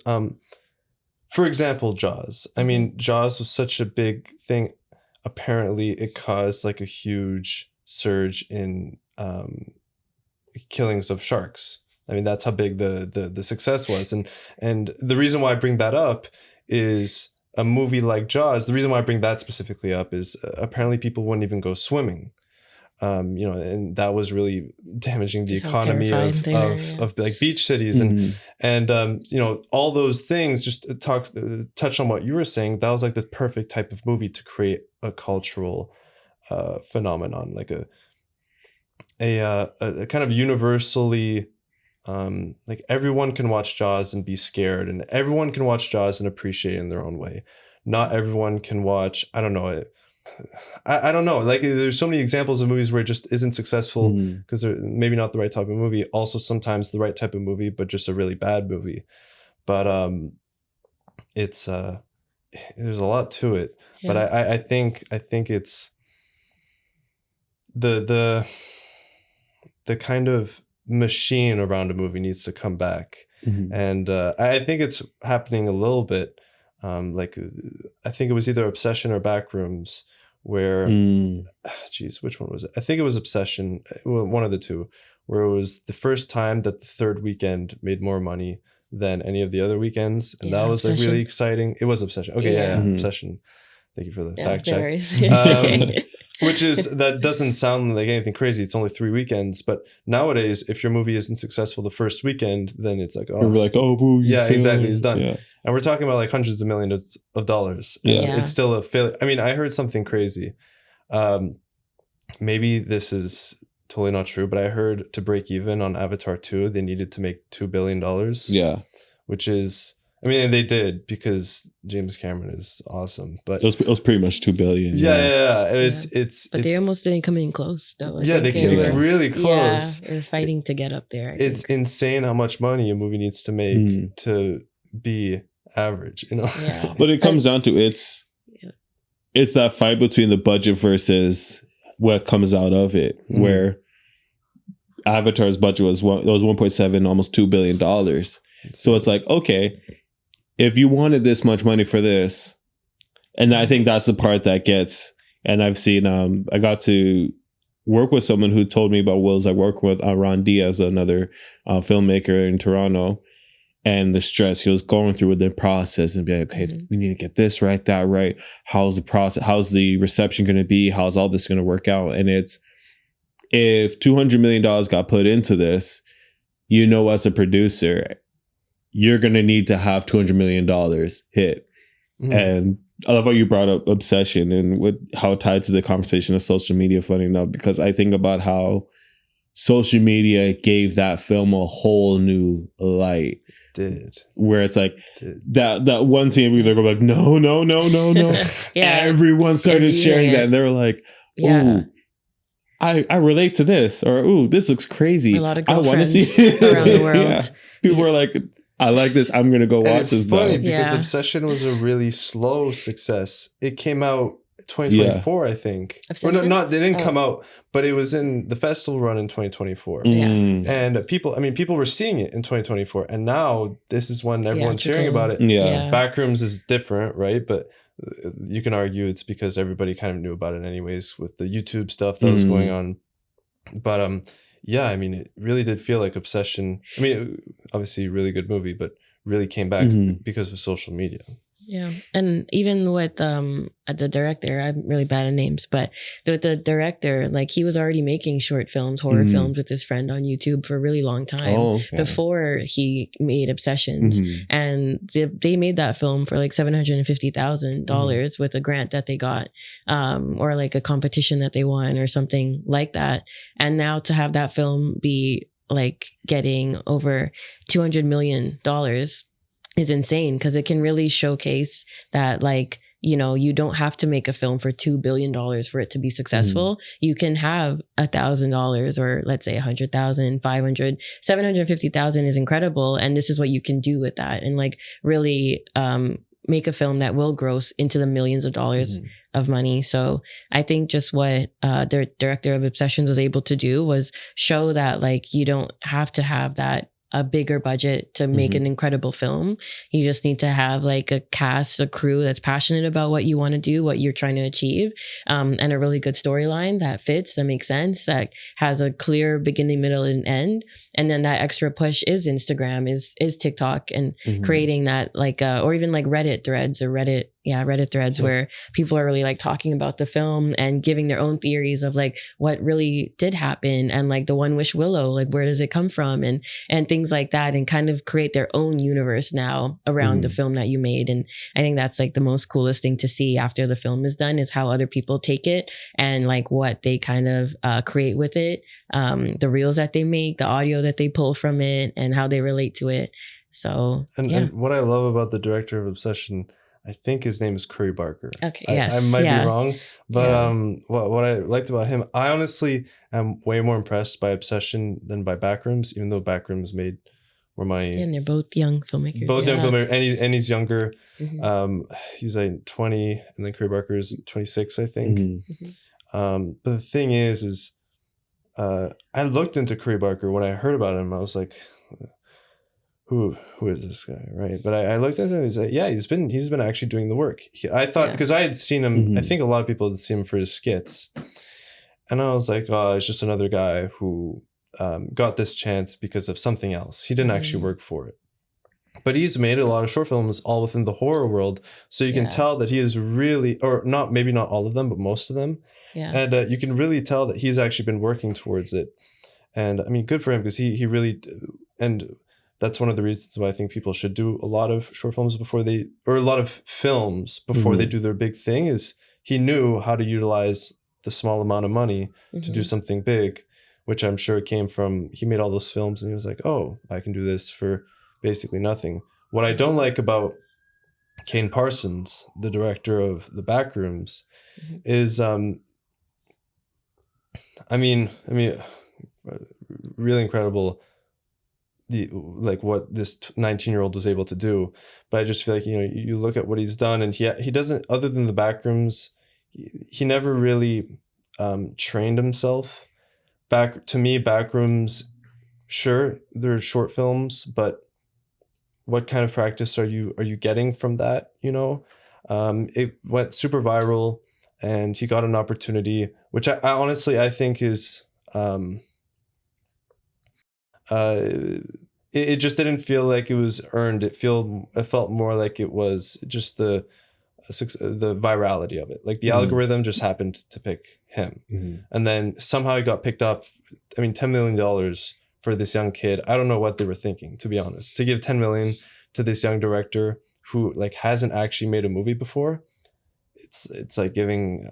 Speaker 1: For example, Jaws. I mean, Jaws was such a big thing. Apparently, it caused like a huge surge in killings of sharks. I mean, that's how big the success was. And the reason why I bring that up is a movie like Jaws, the reason why I bring that specifically up is apparently people wouldn't even go swimming. And that was really damaging the
Speaker 3: Just how
Speaker 1: economy
Speaker 3: terrifying they were, yeah.
Speaker 1: of like beach cities and all those things. Just to touch on what you were saying, that was like the perfect type of movie to create a cultural phenomenon, like a kind of universally like everyone can watch Jaws and be scared, and everyone can watch Jaws and appreciate it in their own way. Not everyone can watch, I don't know, I don't know. Like there's so many examples of movies where it just isn't successful because they're maybe not the right type of movie. Also sometimes the right type of movie, but just a really bad movie. But it's there's a lot to it. Yeah. But I think it's the kind of machine around a movie needs to come back. And I think it's happening a little bit. Like I think it was either Obsession or Backrooms where which one was it? I think it was Obsession, one of the two, where it was the first time that the third weekend made more money than any of the other weekends, and that was Obsession. Like really exciting. It was Obsession. Okay, yeah. Obsession. Thank you for the fact check.
Speaker 3: Okay.
Speaker 1: Which is, that doesn't sound like anything crazy. It's only 3 weekends, but nowadays, if your movie isn't successful the first weekend, then it's like,
Speaker 2: we're like, boo,
Speaker 1: yeah, exactly, it's done. Yeah. And we're talking about like hundreds of millions of dollars.
Speaker 2: Yeah.
Speaker 1: It's still a failure. I mean, I heard something crazy. Maybe this is totally not true, but I heard to break even on Avatar 2, they needed to make $2 billion.
Speaker 2: Yeah.
Speaker 1: Which is, I mean, they did because James Cameron is awesome, but
Speaker 2: it was pretty much $2 billion.
Speaker 1: Yeah. And
Speaker 3: but they almost didn't come in close though.
Speaker 1: They came really close.
Speaker 3: Yeah, they're fighting to get up there.
Speaker 1: It's insane how much money a movie needs to make to be average,
Speaker 3: Yeah.
Speaker 2: But it comes down to it's that fight between the budget versus what comes out of it, where Avatar's budget was 1.7, almost $2 billion. So it's like, okay, if you wanted this much money for this, and I think that's the part that gets, and I've seen, I got to work with someone who told me about Wills. I work with Ron Diaz, another filmmaker in Toronto, and the stress he was going through with the process and be like, okay, we need to get this right, that right. How's the process? How's the reception going to be? How's all this going to work out? And it's, if $200 million got put into this, as a producer, you're going to need to have $200 million hit. And I love how you brought up Obsession and with how tied to the conversation of social media, funny enough, because I think about how social media gave that film a whole new light. Where it's like that one scene where they're going like, no. Everyone started sharing that, and they were like, ooh, I relate to this, or ooh, this looks crazy.
Speaker 3: A lot of
Speaker 2: I want to see
Speaker 3: it around the world.
Speaker 2: People were like, I like this. I'm gonna go watch this.
Speaker 1: It's funny because Obsession was a really slow success. It came out 2024, I think. Obsession? Or no, they didn't come out, but it was in the festival run in 2024. And people were seeing it in 2024, and now this is when everyone's hearing about it. Backrooms is different, right? But you can argue it's because everybody kind of knew about it anyways with the YouTube stuff that was going on. But it really did feel like Obsession. I mean, obviously a really good movie, but really came back because of social media.
Speaker 3: Yeah. And even with the director, I'm really bad at names, but with the director, like he was already making short films, horror films with his friend on YouTube for a really long time before he made Obsessions. And they made that film for like $750,000 with a grant that they got, or like a competition that they won or something like that. And now to have that film be like getting over $200 million is insane, because it can really showcase that, like, you don't have to make a film for $2 billion for it to be successful. You can have $1,000, or let's say 100,000, 500, 750,000 is incredible. And this is what you can do with that, and like really make a film that will gross into the millions of dollars of money. So I think just what the director of Obsessions was able to do was show that, like, you don't have to have that a bigger budget to make an incredible film. You just need to have like a cast, a crew that's passionate about what you want to do, what you're trying to achieve, and a really good storyline that fits, that makes sense, that has a clear beginning, middle, and end. And then that extra push is Instagram, is TikTok, and creating that like, or even like Reddit threads or Reddit, Reddit threads where people are really like talking about the film and giving their own theories of like what really did happen, and like the One Wish Willow, like where does it come from, and things like that, and kind of create their own universe now around the film that you made. And I think that's like the most coolest thing to see after the film is done, is how other people take it and like what they kind of create with it, the reels that they make, the audio that they pull from it, and how they relate to it. So
Speaker 1: and what I love about the director of Obsession, I think his name is Curry Barker.
Speaker 3: Okay.
Speaker 1: I might be wrong, but what I liked about him, I honestly am way more impressed by Obsession than by Backrooms, even though Backrooms made more money.
Speaker 3: And they're both young filmmakers.
Speaker 1: Both young filmmakers, and he's younger. He's like 20, and then Curry Barker is 26, I think. But the thing is I looked into Curry Barker when I heard about him. I was like, who is this guy, right? But I looked at him. He's like, he's been actually doing the work. I thought, because I had seen him. I think a lot of people had seen him for his skits, and I was like, oh, it's just another guy who got this chance because of something else. He didn't actually work for it. But he's made a lot of short films all within the horror world, so you can tell that he is really, or not, maybe not all of them, but most of them. And you can really tell that he's actually been working towards it. And I mean, good for him, because he really, and that's one of the reasons why I think people should do a lot of short films before they, or a lot of films before they do their big thing, is he knew how to utilize the small amount of money to do something big, which I'm sure came from, he made all those films and he was like, oh, I can do this for basically nothing. What I don't like about Kane Parsons, the director of The Backrooms, is, I mean, really incredible, what this 19-year-old was able to do. But I just feel like, you look at what he's done, and he doesn't, other than The Backrooms, he never really trained himself. To me, Backrooms, sure, they're short films, but what kind of practice are you getting from that? It went super viral, and he got an opportunity, which I honestly, I think is it just didn't feel like it was earned. It felt more like it was just the virality of it. Like the algorithm just happened to pick him, and then somehow he got picked up. I mean, $10 million for this young kid. I don't know what they were thinking, to be honest, to give 10 million to this young director who like hasn't actually made a movie before. It's like giving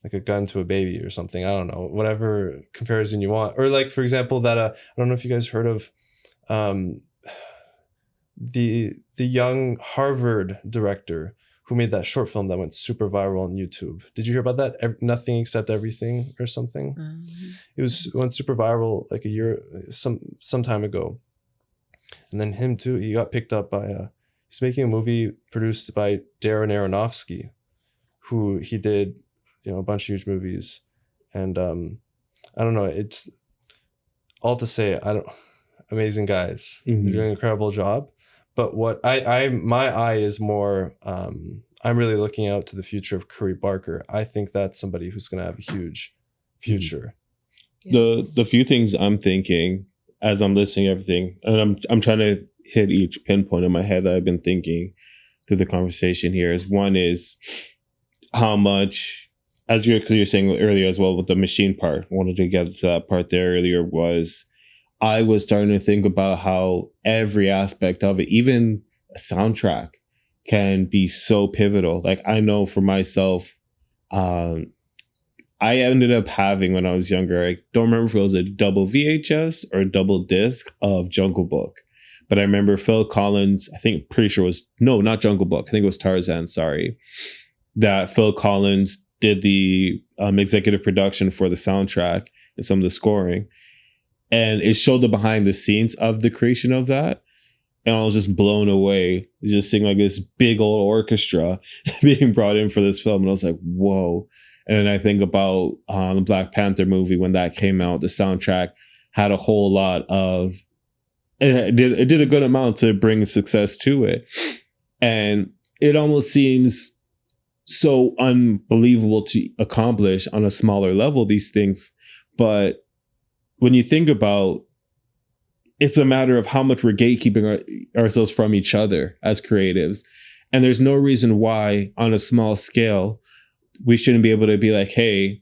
Speaker 1: like a gun to a baby or something. I don't know, whatever comparison you want. Or like, for example, that I don't know if you guys heard of the young Harvard director who made that short film that went super viral on YouTube. Did you hear about that? Nothing Except Everything or something. It went super viral like a year, some time ago. And then him too, he got picked up by he's making a movie produced by Darren Aronofsky, who he did, a bunch of huge movies. And I don't know, it's all to say, amazing guys. They're doing an incredible job. But what my eye is more, I'm really looking out to the future of Curry Barker. I think that's somebody who's going to have a huge future.
Speaker 2: The few things I'm thinking as I'm listening to everything, and I'm trying to hit each pinpoint in my head that I've been thinking through the conversation here, is one is how much, as you're saying earlier as well with the machine part, I wanted to get to that part there earlier, was I was starting to think about how every aspect of it, even a soundtrack, can be so pivotal. Like I know for myself, I ended up having, when I was younger, I don't remember if it was a double VHS or a double disc of Jungle Book. But I remember Phil Collins, pretty sure it was, no, not Jungle Book. I think it was Tarzan, sorry. That Phil Collins did the executive production for the soundtrack and some of the scoring. And it showed the behind the scenes of the creation of that. And I was just blown away, just seeing like this big old orchestra being brought in for this film. And I was like, whoa. And then I think about the Black Panther movie, when that came out, the soundtrack had a whole lot of, it did a good amount to bring success to it. And it almost seems so unbelievable to accomplish on a smaller level, these things. But when you think about, it's a matter of how much we're gatekeeping ourselves from each other as creatives. And there's no reason why on a small scale, we shouldn't be able to be like, hey,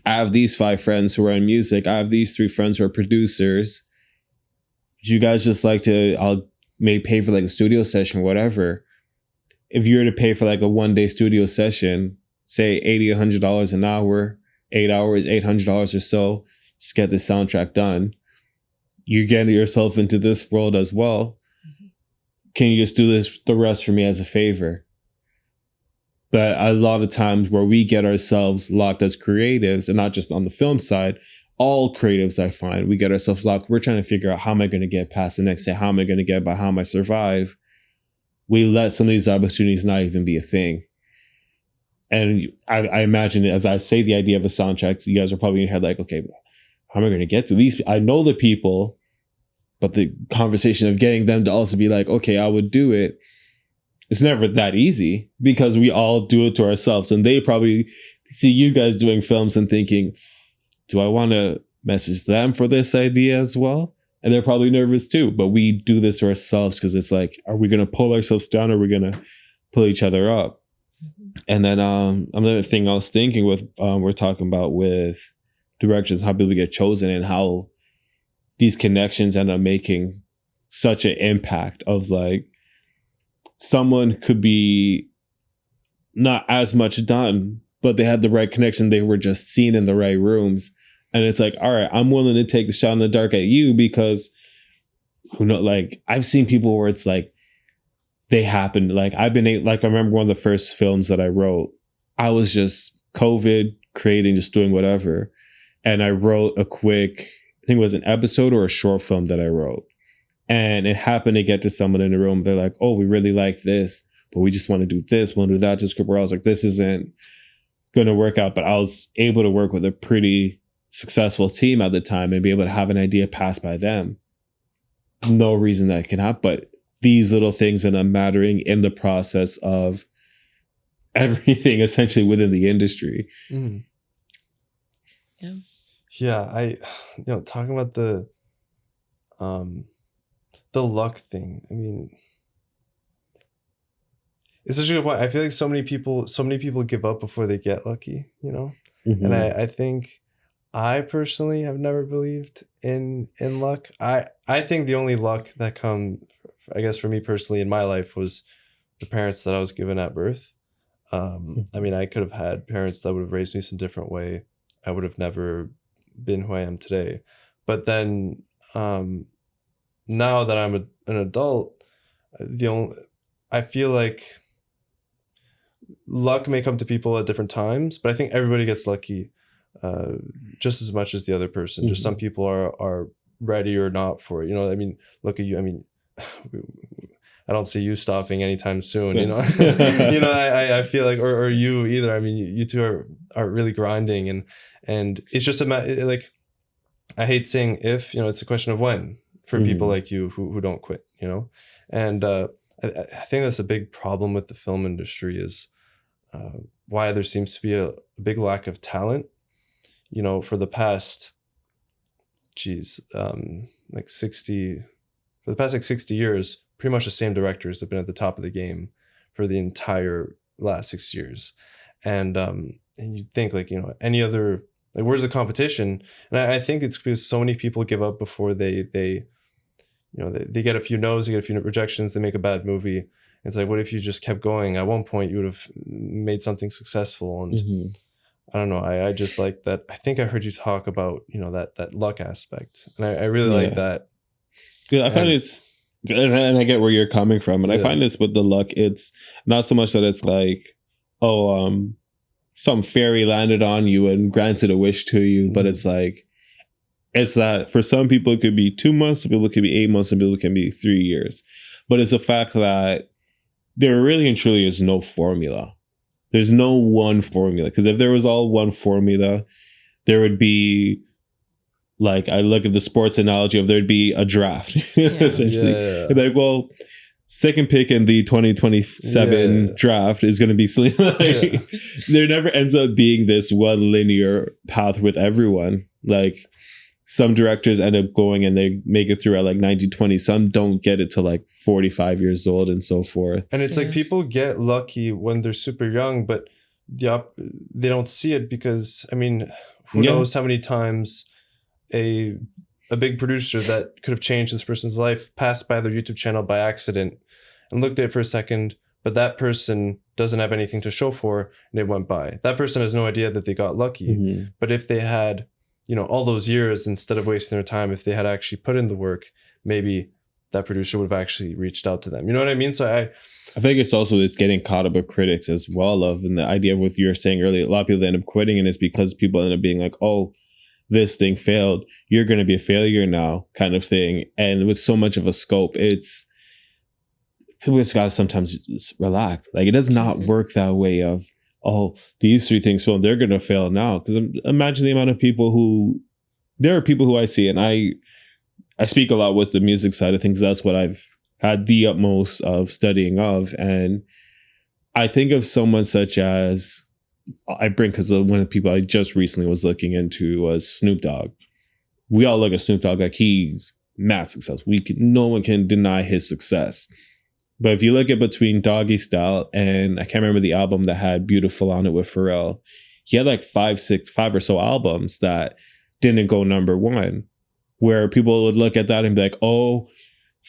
Speaker 2: I have these 5 friends who are in music. I have these 3 friends who are producers. Would you guys just like to, I'll may pay for like a studio session or whatever. If you were to pay for like a 1-day studio session, say $80, $100 an hour, 8 hours, $800 or so, just get the soundtrack done. You're getting yourself into this world as well. Can you just do this the rest for me as a favor? But a lot of times where we get ourselves locked as creatives, and not just on the film side, all creatives I find, we get ourselves locked. We're trying to figure out, how am I going to get past the next day? How am I going to get by? How am I survive? We let some of these opportunities not even be a thing. And I imagine, as I say the idea of a soundtrack, you guys are probably in your head like, okay, how am I going to get to these? I know the people, but the conversation of getting them to also be like, okay, I would do it, it's never that easy, because we all do it to ourselves. And they probably see you guys doing films and thinking, do I want to message them for this idea as well? And they're probably nervous too. But we do this to ourselves because it's like, are we going to pull ourselves down, or are we going to pull each other up? And then another thing I was thinking with, we're talking about with directions, how people get chosen, and how these connections end up making such an impact of like, someone could be not as much done, but they had the right connection. They were just seen in the right rooms. And it's like, all right, I'm willing to take the shot in the dark at you, because who knows, like I've seen people where it's like, they happened. Like I remember one of the first films that I wrote, I was just COVID creating, just doing whatever. And I wrote a quick, I think it was an episode or a short film that I wrote. And it happened to get to someone in the room. They're like, oh, we really like this, but we just want to do this, want to do that. To script where I was like, this isn't going to work out. But I was able to work with a pretty successful team at the time and be able to have an idea passed by them. No reason that can happen, but these little things end up mattering in the process of everything essentially within the industry.
Speaker 1: Mm.
Speaker 3: Yeah.
Speaker 1: Yeah, talking about the luck thing. I mean, it's such a good point. I feel like so many people give up before they get lucky,
Speaker 2: Mm-hmm.
Speaker 1: And I think I personally have never believed in luck. I think the only luck that come, I guess for me personally in my life, was the parents that I was given at birth. I mean, I could have had parents that would have raised me some different way. I would have never been who I am today. But then now that I'm an adult, I feel like luck may come to people at different times, but I think everybody gets lucky just as much as the other person. Mm-hmm. Just some people are ready or not for it. I mean, look at you. I mean, I don't see you stopping anytime soon. I feel like, or you either. I mean, you two are really grinding, and it's just like, I hate saying if, it's a question of when for mm-hmm. people like you who don't quit, and I think that's a big problem with the film industry is why there seems to be a big lack of talent, for the past, like 60 years, pretty much the same directors have been at the top of the game for the entire last 6 years. And you'd think like, any other, like, where's the competition? And I think it's because so many people give up before they get a few no's, they get a few rejections, they make a bad movie. It's like, what if you just kept going? At one point you would have made something successful. And mm-hmm. I don't know. I just like that. I think I heard you talk about, that luck aspect. And I really like that.
Speaker 2: Yeah, I find it's, and I get where you're coming from. And I find this with the luck, it's not so much that it's like, some fairy landed on you and granted a wish to you, mm-hmm. but it's like, it's that for some people it could be 2 months, some people it could be 8 months, some people it can be 3 years. But it's a fact that there really and truly is no formula. There's no one formula. Because if there was all one formula, there would be, like, I look at the sports analogy of there's be a draft, essentially. Yeah. Like, well, second pick in the 2027 draft is going to be Selina. There never ends up being this one linear path with everyone. Like, some directors end up going and they make it through at like 19, 20. Some don't get it to like 45 years old and so forth.
Speaker 1: And it's like people get lucky when they're super young, but they don't see it because, I mean, who knows how many times a big producer that could have changed this person's life passed by their YouTube channel by accident and looked at it for a second, but that person doesn't have anything to show for and it went by. That person has no idea that they got lucky. But if they had, you know, all those years, instead of wasting their time, if they had actually put in the work, maybe that producer would have actually reached out to them. You know what I mean? So I
Speaker 2: think it's also it's getting caught up with critics as well, and the idea of what you were saying earlier, a lot of people end up quitting, and it's because people end up being like, oh, this thing failed, you're going to be a failure now, kind of thing. And with so much of a scope, it's people just got to sometimes just relax. Like, it does not work that way of, oh, these 3 things failed, they're going to fail now. Because imagine the amount of people there are people who I see, and I speak a lot with the music side of things. That's what I've had the utmost of studying of. And I think of someone such as, because one of the people I just recently was looking into was Snoop Dogg. We all look at Snoop Dogg like he's mad success. No one can deny his success. But if you look at between Doggy Style and I can't remember the album that had Beautiful on it with Pharrell, he had like 5 or so albums that didn't go number 1, where people would look at that and be like, oh,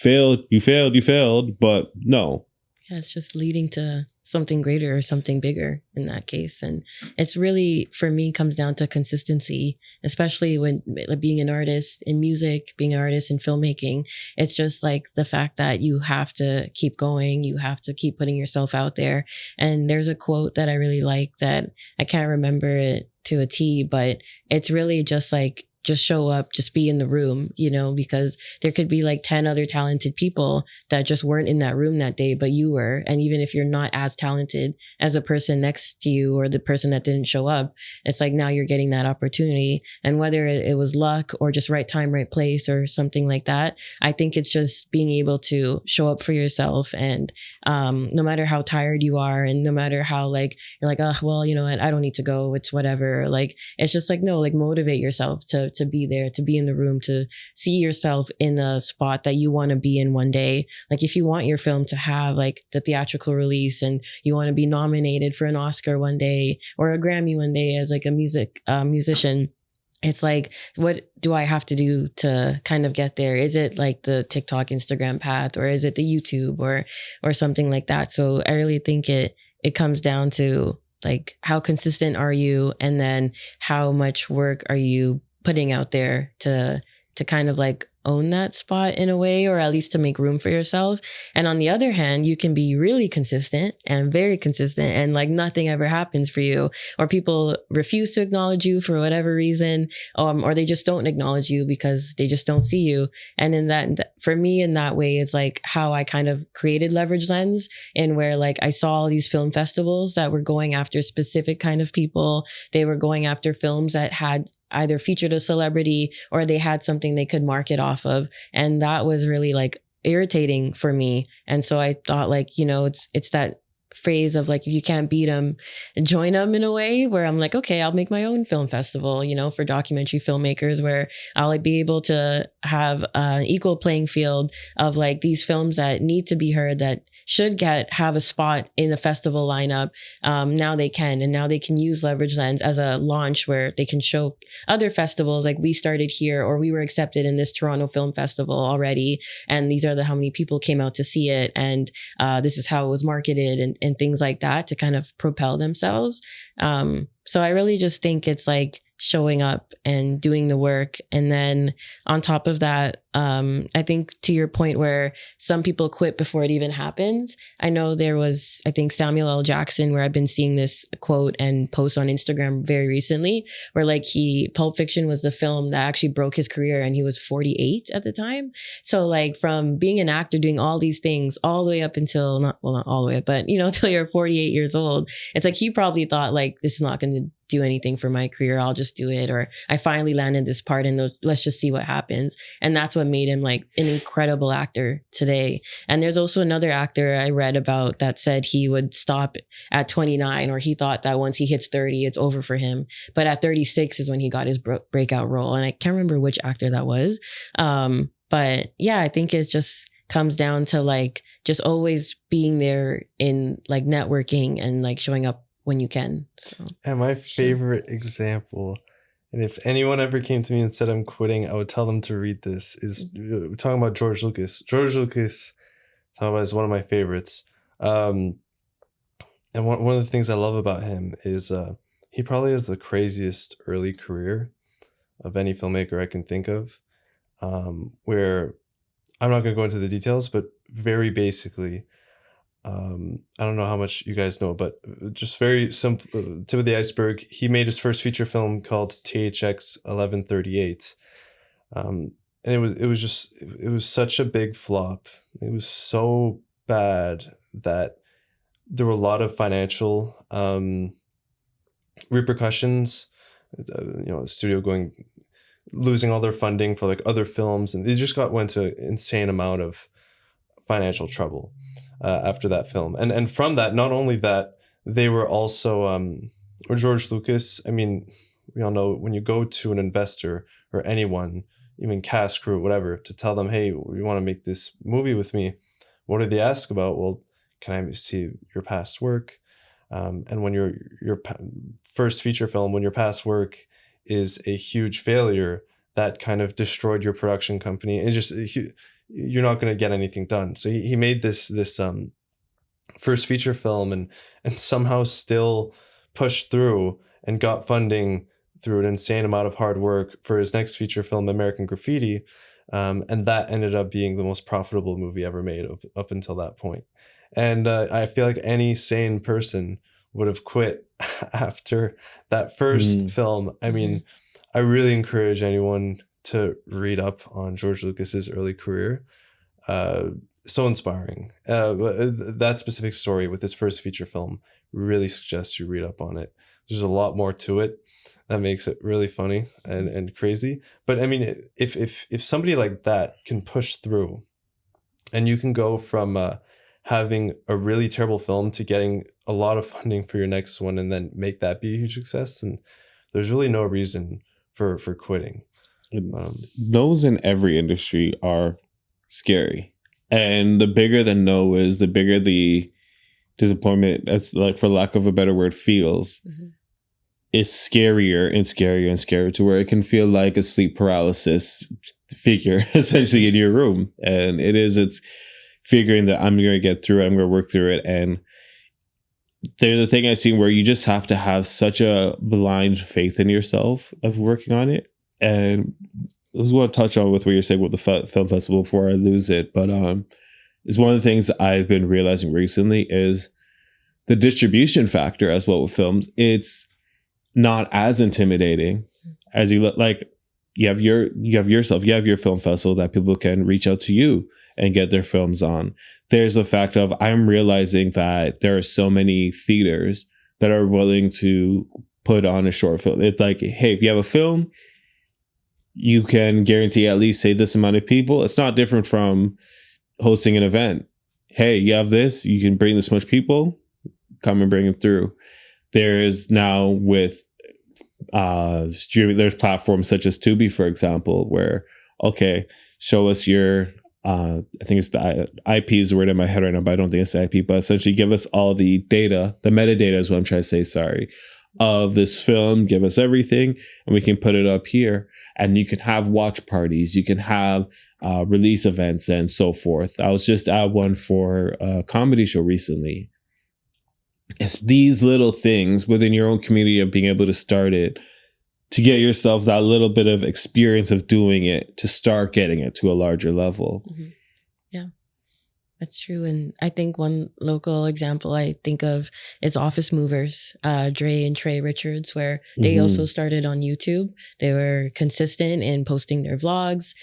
Speaker 2: you failed. But no.
Speaker 3: Yeah, it's just leading to something greater or something bigger in that case. And it's really, for me, comes down to consistency, especially when being an artist in music, being an artist in filmmaking. It's just like the fact that you have to keep going. You have to keep putting yourself out there. And there's a quote that I really like that I can't remember it to a T, but it's really just like, just show up, just be in the room, you know, because there could be like 10 other talented people that just weren't in that room that day, but you were. And even if you're not as talented as the person next to you or the person that didn't show up, it's like now you're getting that opportunity. And whether it was luck or just right time, right place or something like that, I think it's just being able to show up for yourself. And no matter how tired you are and no matter how like, you're like, oh, well, you know what, I don't need to go, it's whatever. Like, it's just like, no, like motivate yourself to be there, to be in the room, to see yourself in the spot that you want to be in one day. Like if you want your film to have like the theatrical release and you want to be nominated for an Oscar one day or a Grammy one day as like a musician, it's like, what do I have to do to kind of get there? Is it like the TikTok, Instagram path, or is it the YouTube or something like that? So I really think it comes down to like, how consistent are you? And then how much work are you putting out there to kind of like own that spot in a way, or at least to make room for yourself. And on the other hand, you can be really consistent and very consistent and like nothing ever happens for you, or people refuse to acknowledge you for whatever reason, or they just don't acknowledge you because they just don't see you. And in that, for me, in that way, is like how I kind of created Leverage Lens, and where like I saw all these film festivals that were going after specific kind of people. They were going after films that had either featured a celebrity or they had something they could market off of. And that was really like irritating for me. And so I thought like, you know, it's that phrase of like, if you can't beat them, join them, in a way, where I'm like, okay, I'll make my own film festival, you know, for documentary filmmakers, where I'll be able to have an equal playing field of like these films that need to be heard, that should have a spot in the festival lineup. Now they can, and now they can use Leverage Lens as a launch where they can show other festivals, like we started here, or we were accepted in this Toronto Film Festival already, and these are how many people came out to see it, and this is how it was marketed, and things like that, to kind of propel themselves. So I really just think it's like showing up and doing the work. And then on top of that, I think to your point where some people quit before it even happens. I know there was, I think, Samuel L. Jackson, where I've been seeing this quote and post on Instagram very recently, where like Pulp Fiction was the film that actually broke his career, and he was 48 at the time. So like from being an actor, doing all these things all the way up until, not all the way up, but you know, until you're 48 years old, it's like he probably thought like, this is not going to do anything for my career. I'll just do it. Or I finally landed this part and let's just see what happens. And that's what made him like an incredible actor today. And there's also another actor I read about that said he would stop at 29, or he thought that once he hits 30, it's over for him. But at 36 is when he got his breakout role. And I can't remember which actor that was. But yeah, I think it just comes down to like just always being there in like networking and like showing up when you can. So.
Speaker 1: And my favorite example, and if anyone ever came to me and said I'm quitting, I would tell them to read this, is talking about George Lucas. George Lucas, talking about, is one of my favorites. And one of the things I love about him is he probably has the craziest early career of any filmmaker I can think of, where I'm not going to go into the details, but very basically, I don't know how much you guys know, but just very simple, tip of the iceberg. He made his first feature film called THX 1138. And it was such a big flop. It was so bad that there were a lot of financial repercussions. The studio losing all their funding for like other films, and they just went to an insane amount of financial trouble after that film. And from that, not only that, they were also or George Lucas, I mean, we all know when you go to an investor or anyone, even cast, crew, whatever, to tell them, hey, we want to make this movie with me, what do they ask about? Well, can I see your past work? And when your first feature film, when your past work is a huge failure, that kind of destroyed your production company. And you're not going to get anything done. So he made this first feature film and somehow still pushed through and got funding through an insane amount of hard work for his next feature film, American Graffiti. And that ended up being the most profitable movie ever made up until that point. And I feel like any sane person would have quit after that first film. I mean, I really encourage anyone to read up on George Lucas's early career. So inspiring. That specific story with his first feature film really suggests you read up on it. There's a lot more to it that makes it really funny and crazy. But I mean, if somebody like that can push through, and you can go from having a really terrible film to getting a lot of funding for your next one and then make that be a huge success, and there's really no reason for quitting.
Speaker 2: No's in every industry are scary, and the bigger the no is, the bigger the disappointment, that's like, for lack of a better word, feels. It's scarier and scarier and scarier, to where it can feel like a sleep paralysis figure essentially in your room. And it's figuring that I'm going to get through it, I'm going to work through it. And there's a thing I've seen where you just have to have such a blind faith in yourself of working on it. And I was going to touch on with what you're saying with the film festival before I lose it. But it's one of the things that I've been realizing recently is the distribution factor as well with films. It's not as intimidating as you look. Like, you have your film festival that people can reach out to you and get their films on. There's the fact of, I'm realizing that there are so many theaters that are willing to put on a short film. It's like, hey, if you have a film, you can guarantee at least say this amount of people. It's not different from hosting an event. Hey, you have this, you can bring this much people, come and bring them through. There is now with streaming, there's platforms such as Tubi, for example, where, okay, show us your, I think it's the IP is the word in my head right now, but I don't think it's the IP, but essentially give us all the data, the metadata is what I'm trying to say, sorry, of this film, give us everything, and we can put it up here. And you can have watch parties, you can have release events and so forth. I was just at one for a comedy show recently. It's these little things within your own community of being able to start it, to get yourself that little bit of experience of doing it, to start getting it to a larger level.
Speaker 3: Yeah. That's true. And I think one local example I think of is Office Movers, Dre and Trey Richards, where they also started on YouTube. They were consistent in posting their vlogs.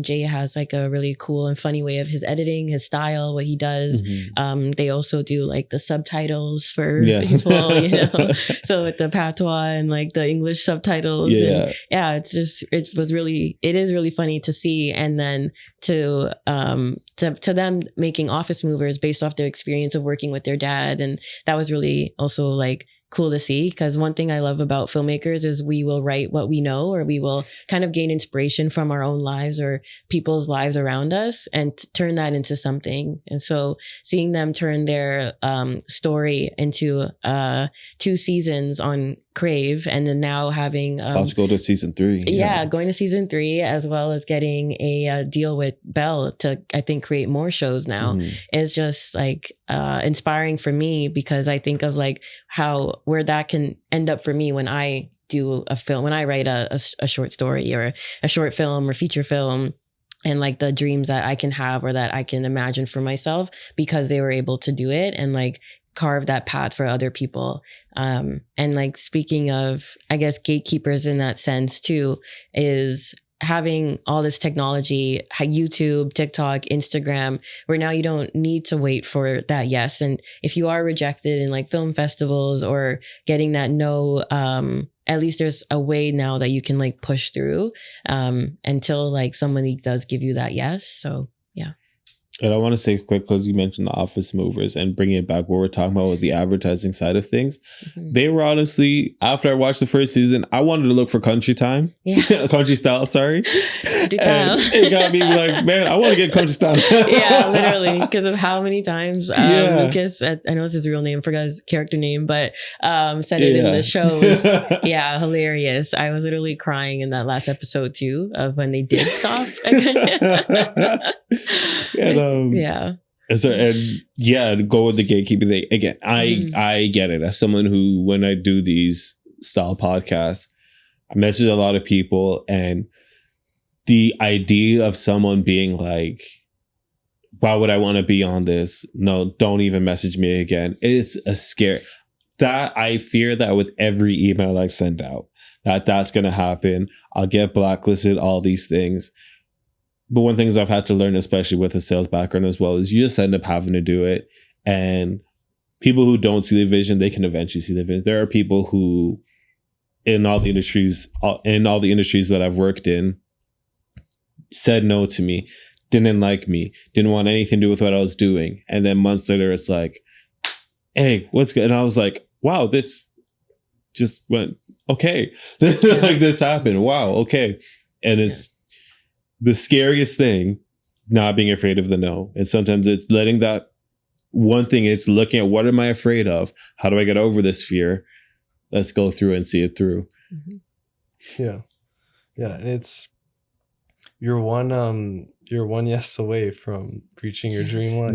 Speaker 3: Jay has like a really cool and funny way of his editing, his style, what he does. They also do like the subtitles for people, you know, so with the patois and like the English subtitles. And it is really funny to see. And then to them making Office Movers based off their experience of working with their dad. And that was really also like cool to see, because one thing I love about filmmakers is we will write what we know, or we will kind of gain inspiration from our own lives or people's lives around us and turn that into something. And so seeing them turn their story into 2 seasons on Crave, and then now having
Speaker 2: about to go to season 3.
Speaker 3: Going to season 3, as well as getting a deal with Bell to, I think, create more shows now, is just like inspiring for me, because I think of like where that can end up for me when I do a film, when I write a short story or a short film or feature film, and like the dreams that I can have or that I can imagine for myself because they were able to do it and like carve that path for other people. And like, speaking of, I guess, gatekeepers in that sense too, is having all this technology, YouTube, TikTok, Instagram, where now you don't need to wait for that yes. And if you are rejected in like film festivals or getting that no, at least there's a way now that you can like push through until like somebody does give you that yes. So yeah.
Speaker 2: And I want to say quick, because you mentioned the Office Movers and bringing it back, what we're talking about with the advertising side of things. They were honestly, after I watched the first season, I wanted to look for country time, country style, sorry. And it got me like, man, I want to get country style.
Speaker 3: Literally, because of how many times Lucas, I know it's his real name, forgot his character name, but said it in the show. Was, hilarious. I was literally crying in that last episode too, of when they did stop.
Speaker 2: Go with the gatekeeping thing again. I get it as someone who, when I do these style podcasts, I message a lot of people, and the idea of someone being like, why would I want to be on this? No, don't even message me again. It's a scare that I fear that with every email I send out, that's going to happen. I'll get blacklisted, all these things. But one thing I've had to learn, especially with a sales background as well, is you just end up having to do it. And people who don't see the vision, they can eventually see the vision. There are people who, in all the industries that I've worked in, said no to me, didn't like me, didn't want anything to do with what I was doing. And then months later, it's like, hey, what's good? And I was like, wow, this just went, okay. Like, this happened. Wow, okay. And it's the scariest thing, not being afraid of the no. And sometimes it's letting that one thing, it's looking at, what am I afraid of? How do I get over this fear? Let's go through and see it through.
Speaker 1: Yeah. And it's, you're one yes away from reaching your dream life.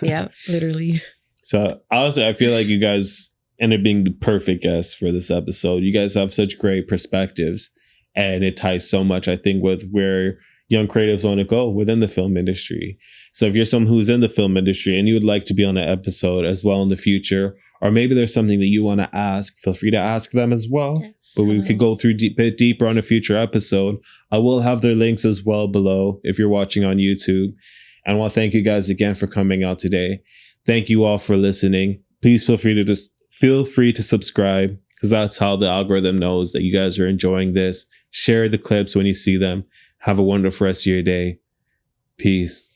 Speaker 3: Yeah, literally.
Speaker 2: So honestly, I feel like you guys end up being the perfect guests for this episode. You guys have such great perspectives. And it ties so much, I think, with where young creatives want to go within the film industry. So if you're someone who's in the film industry and you would like to be on an episode as well in the future, or maybe there's something that you want to ask, feel free to ask them as well. Yes, but we could go through a bit deeper on a future episode. I will have their links as well below if you're watching on YouTube. And I want to thank you guys again for coming out today. Thank you all for listening. Please feel free to subscribe, because that's how the algorithm knows that you guys are enjoying this. Share the clips when you see them. Have a wonderful rest of your day. Peace.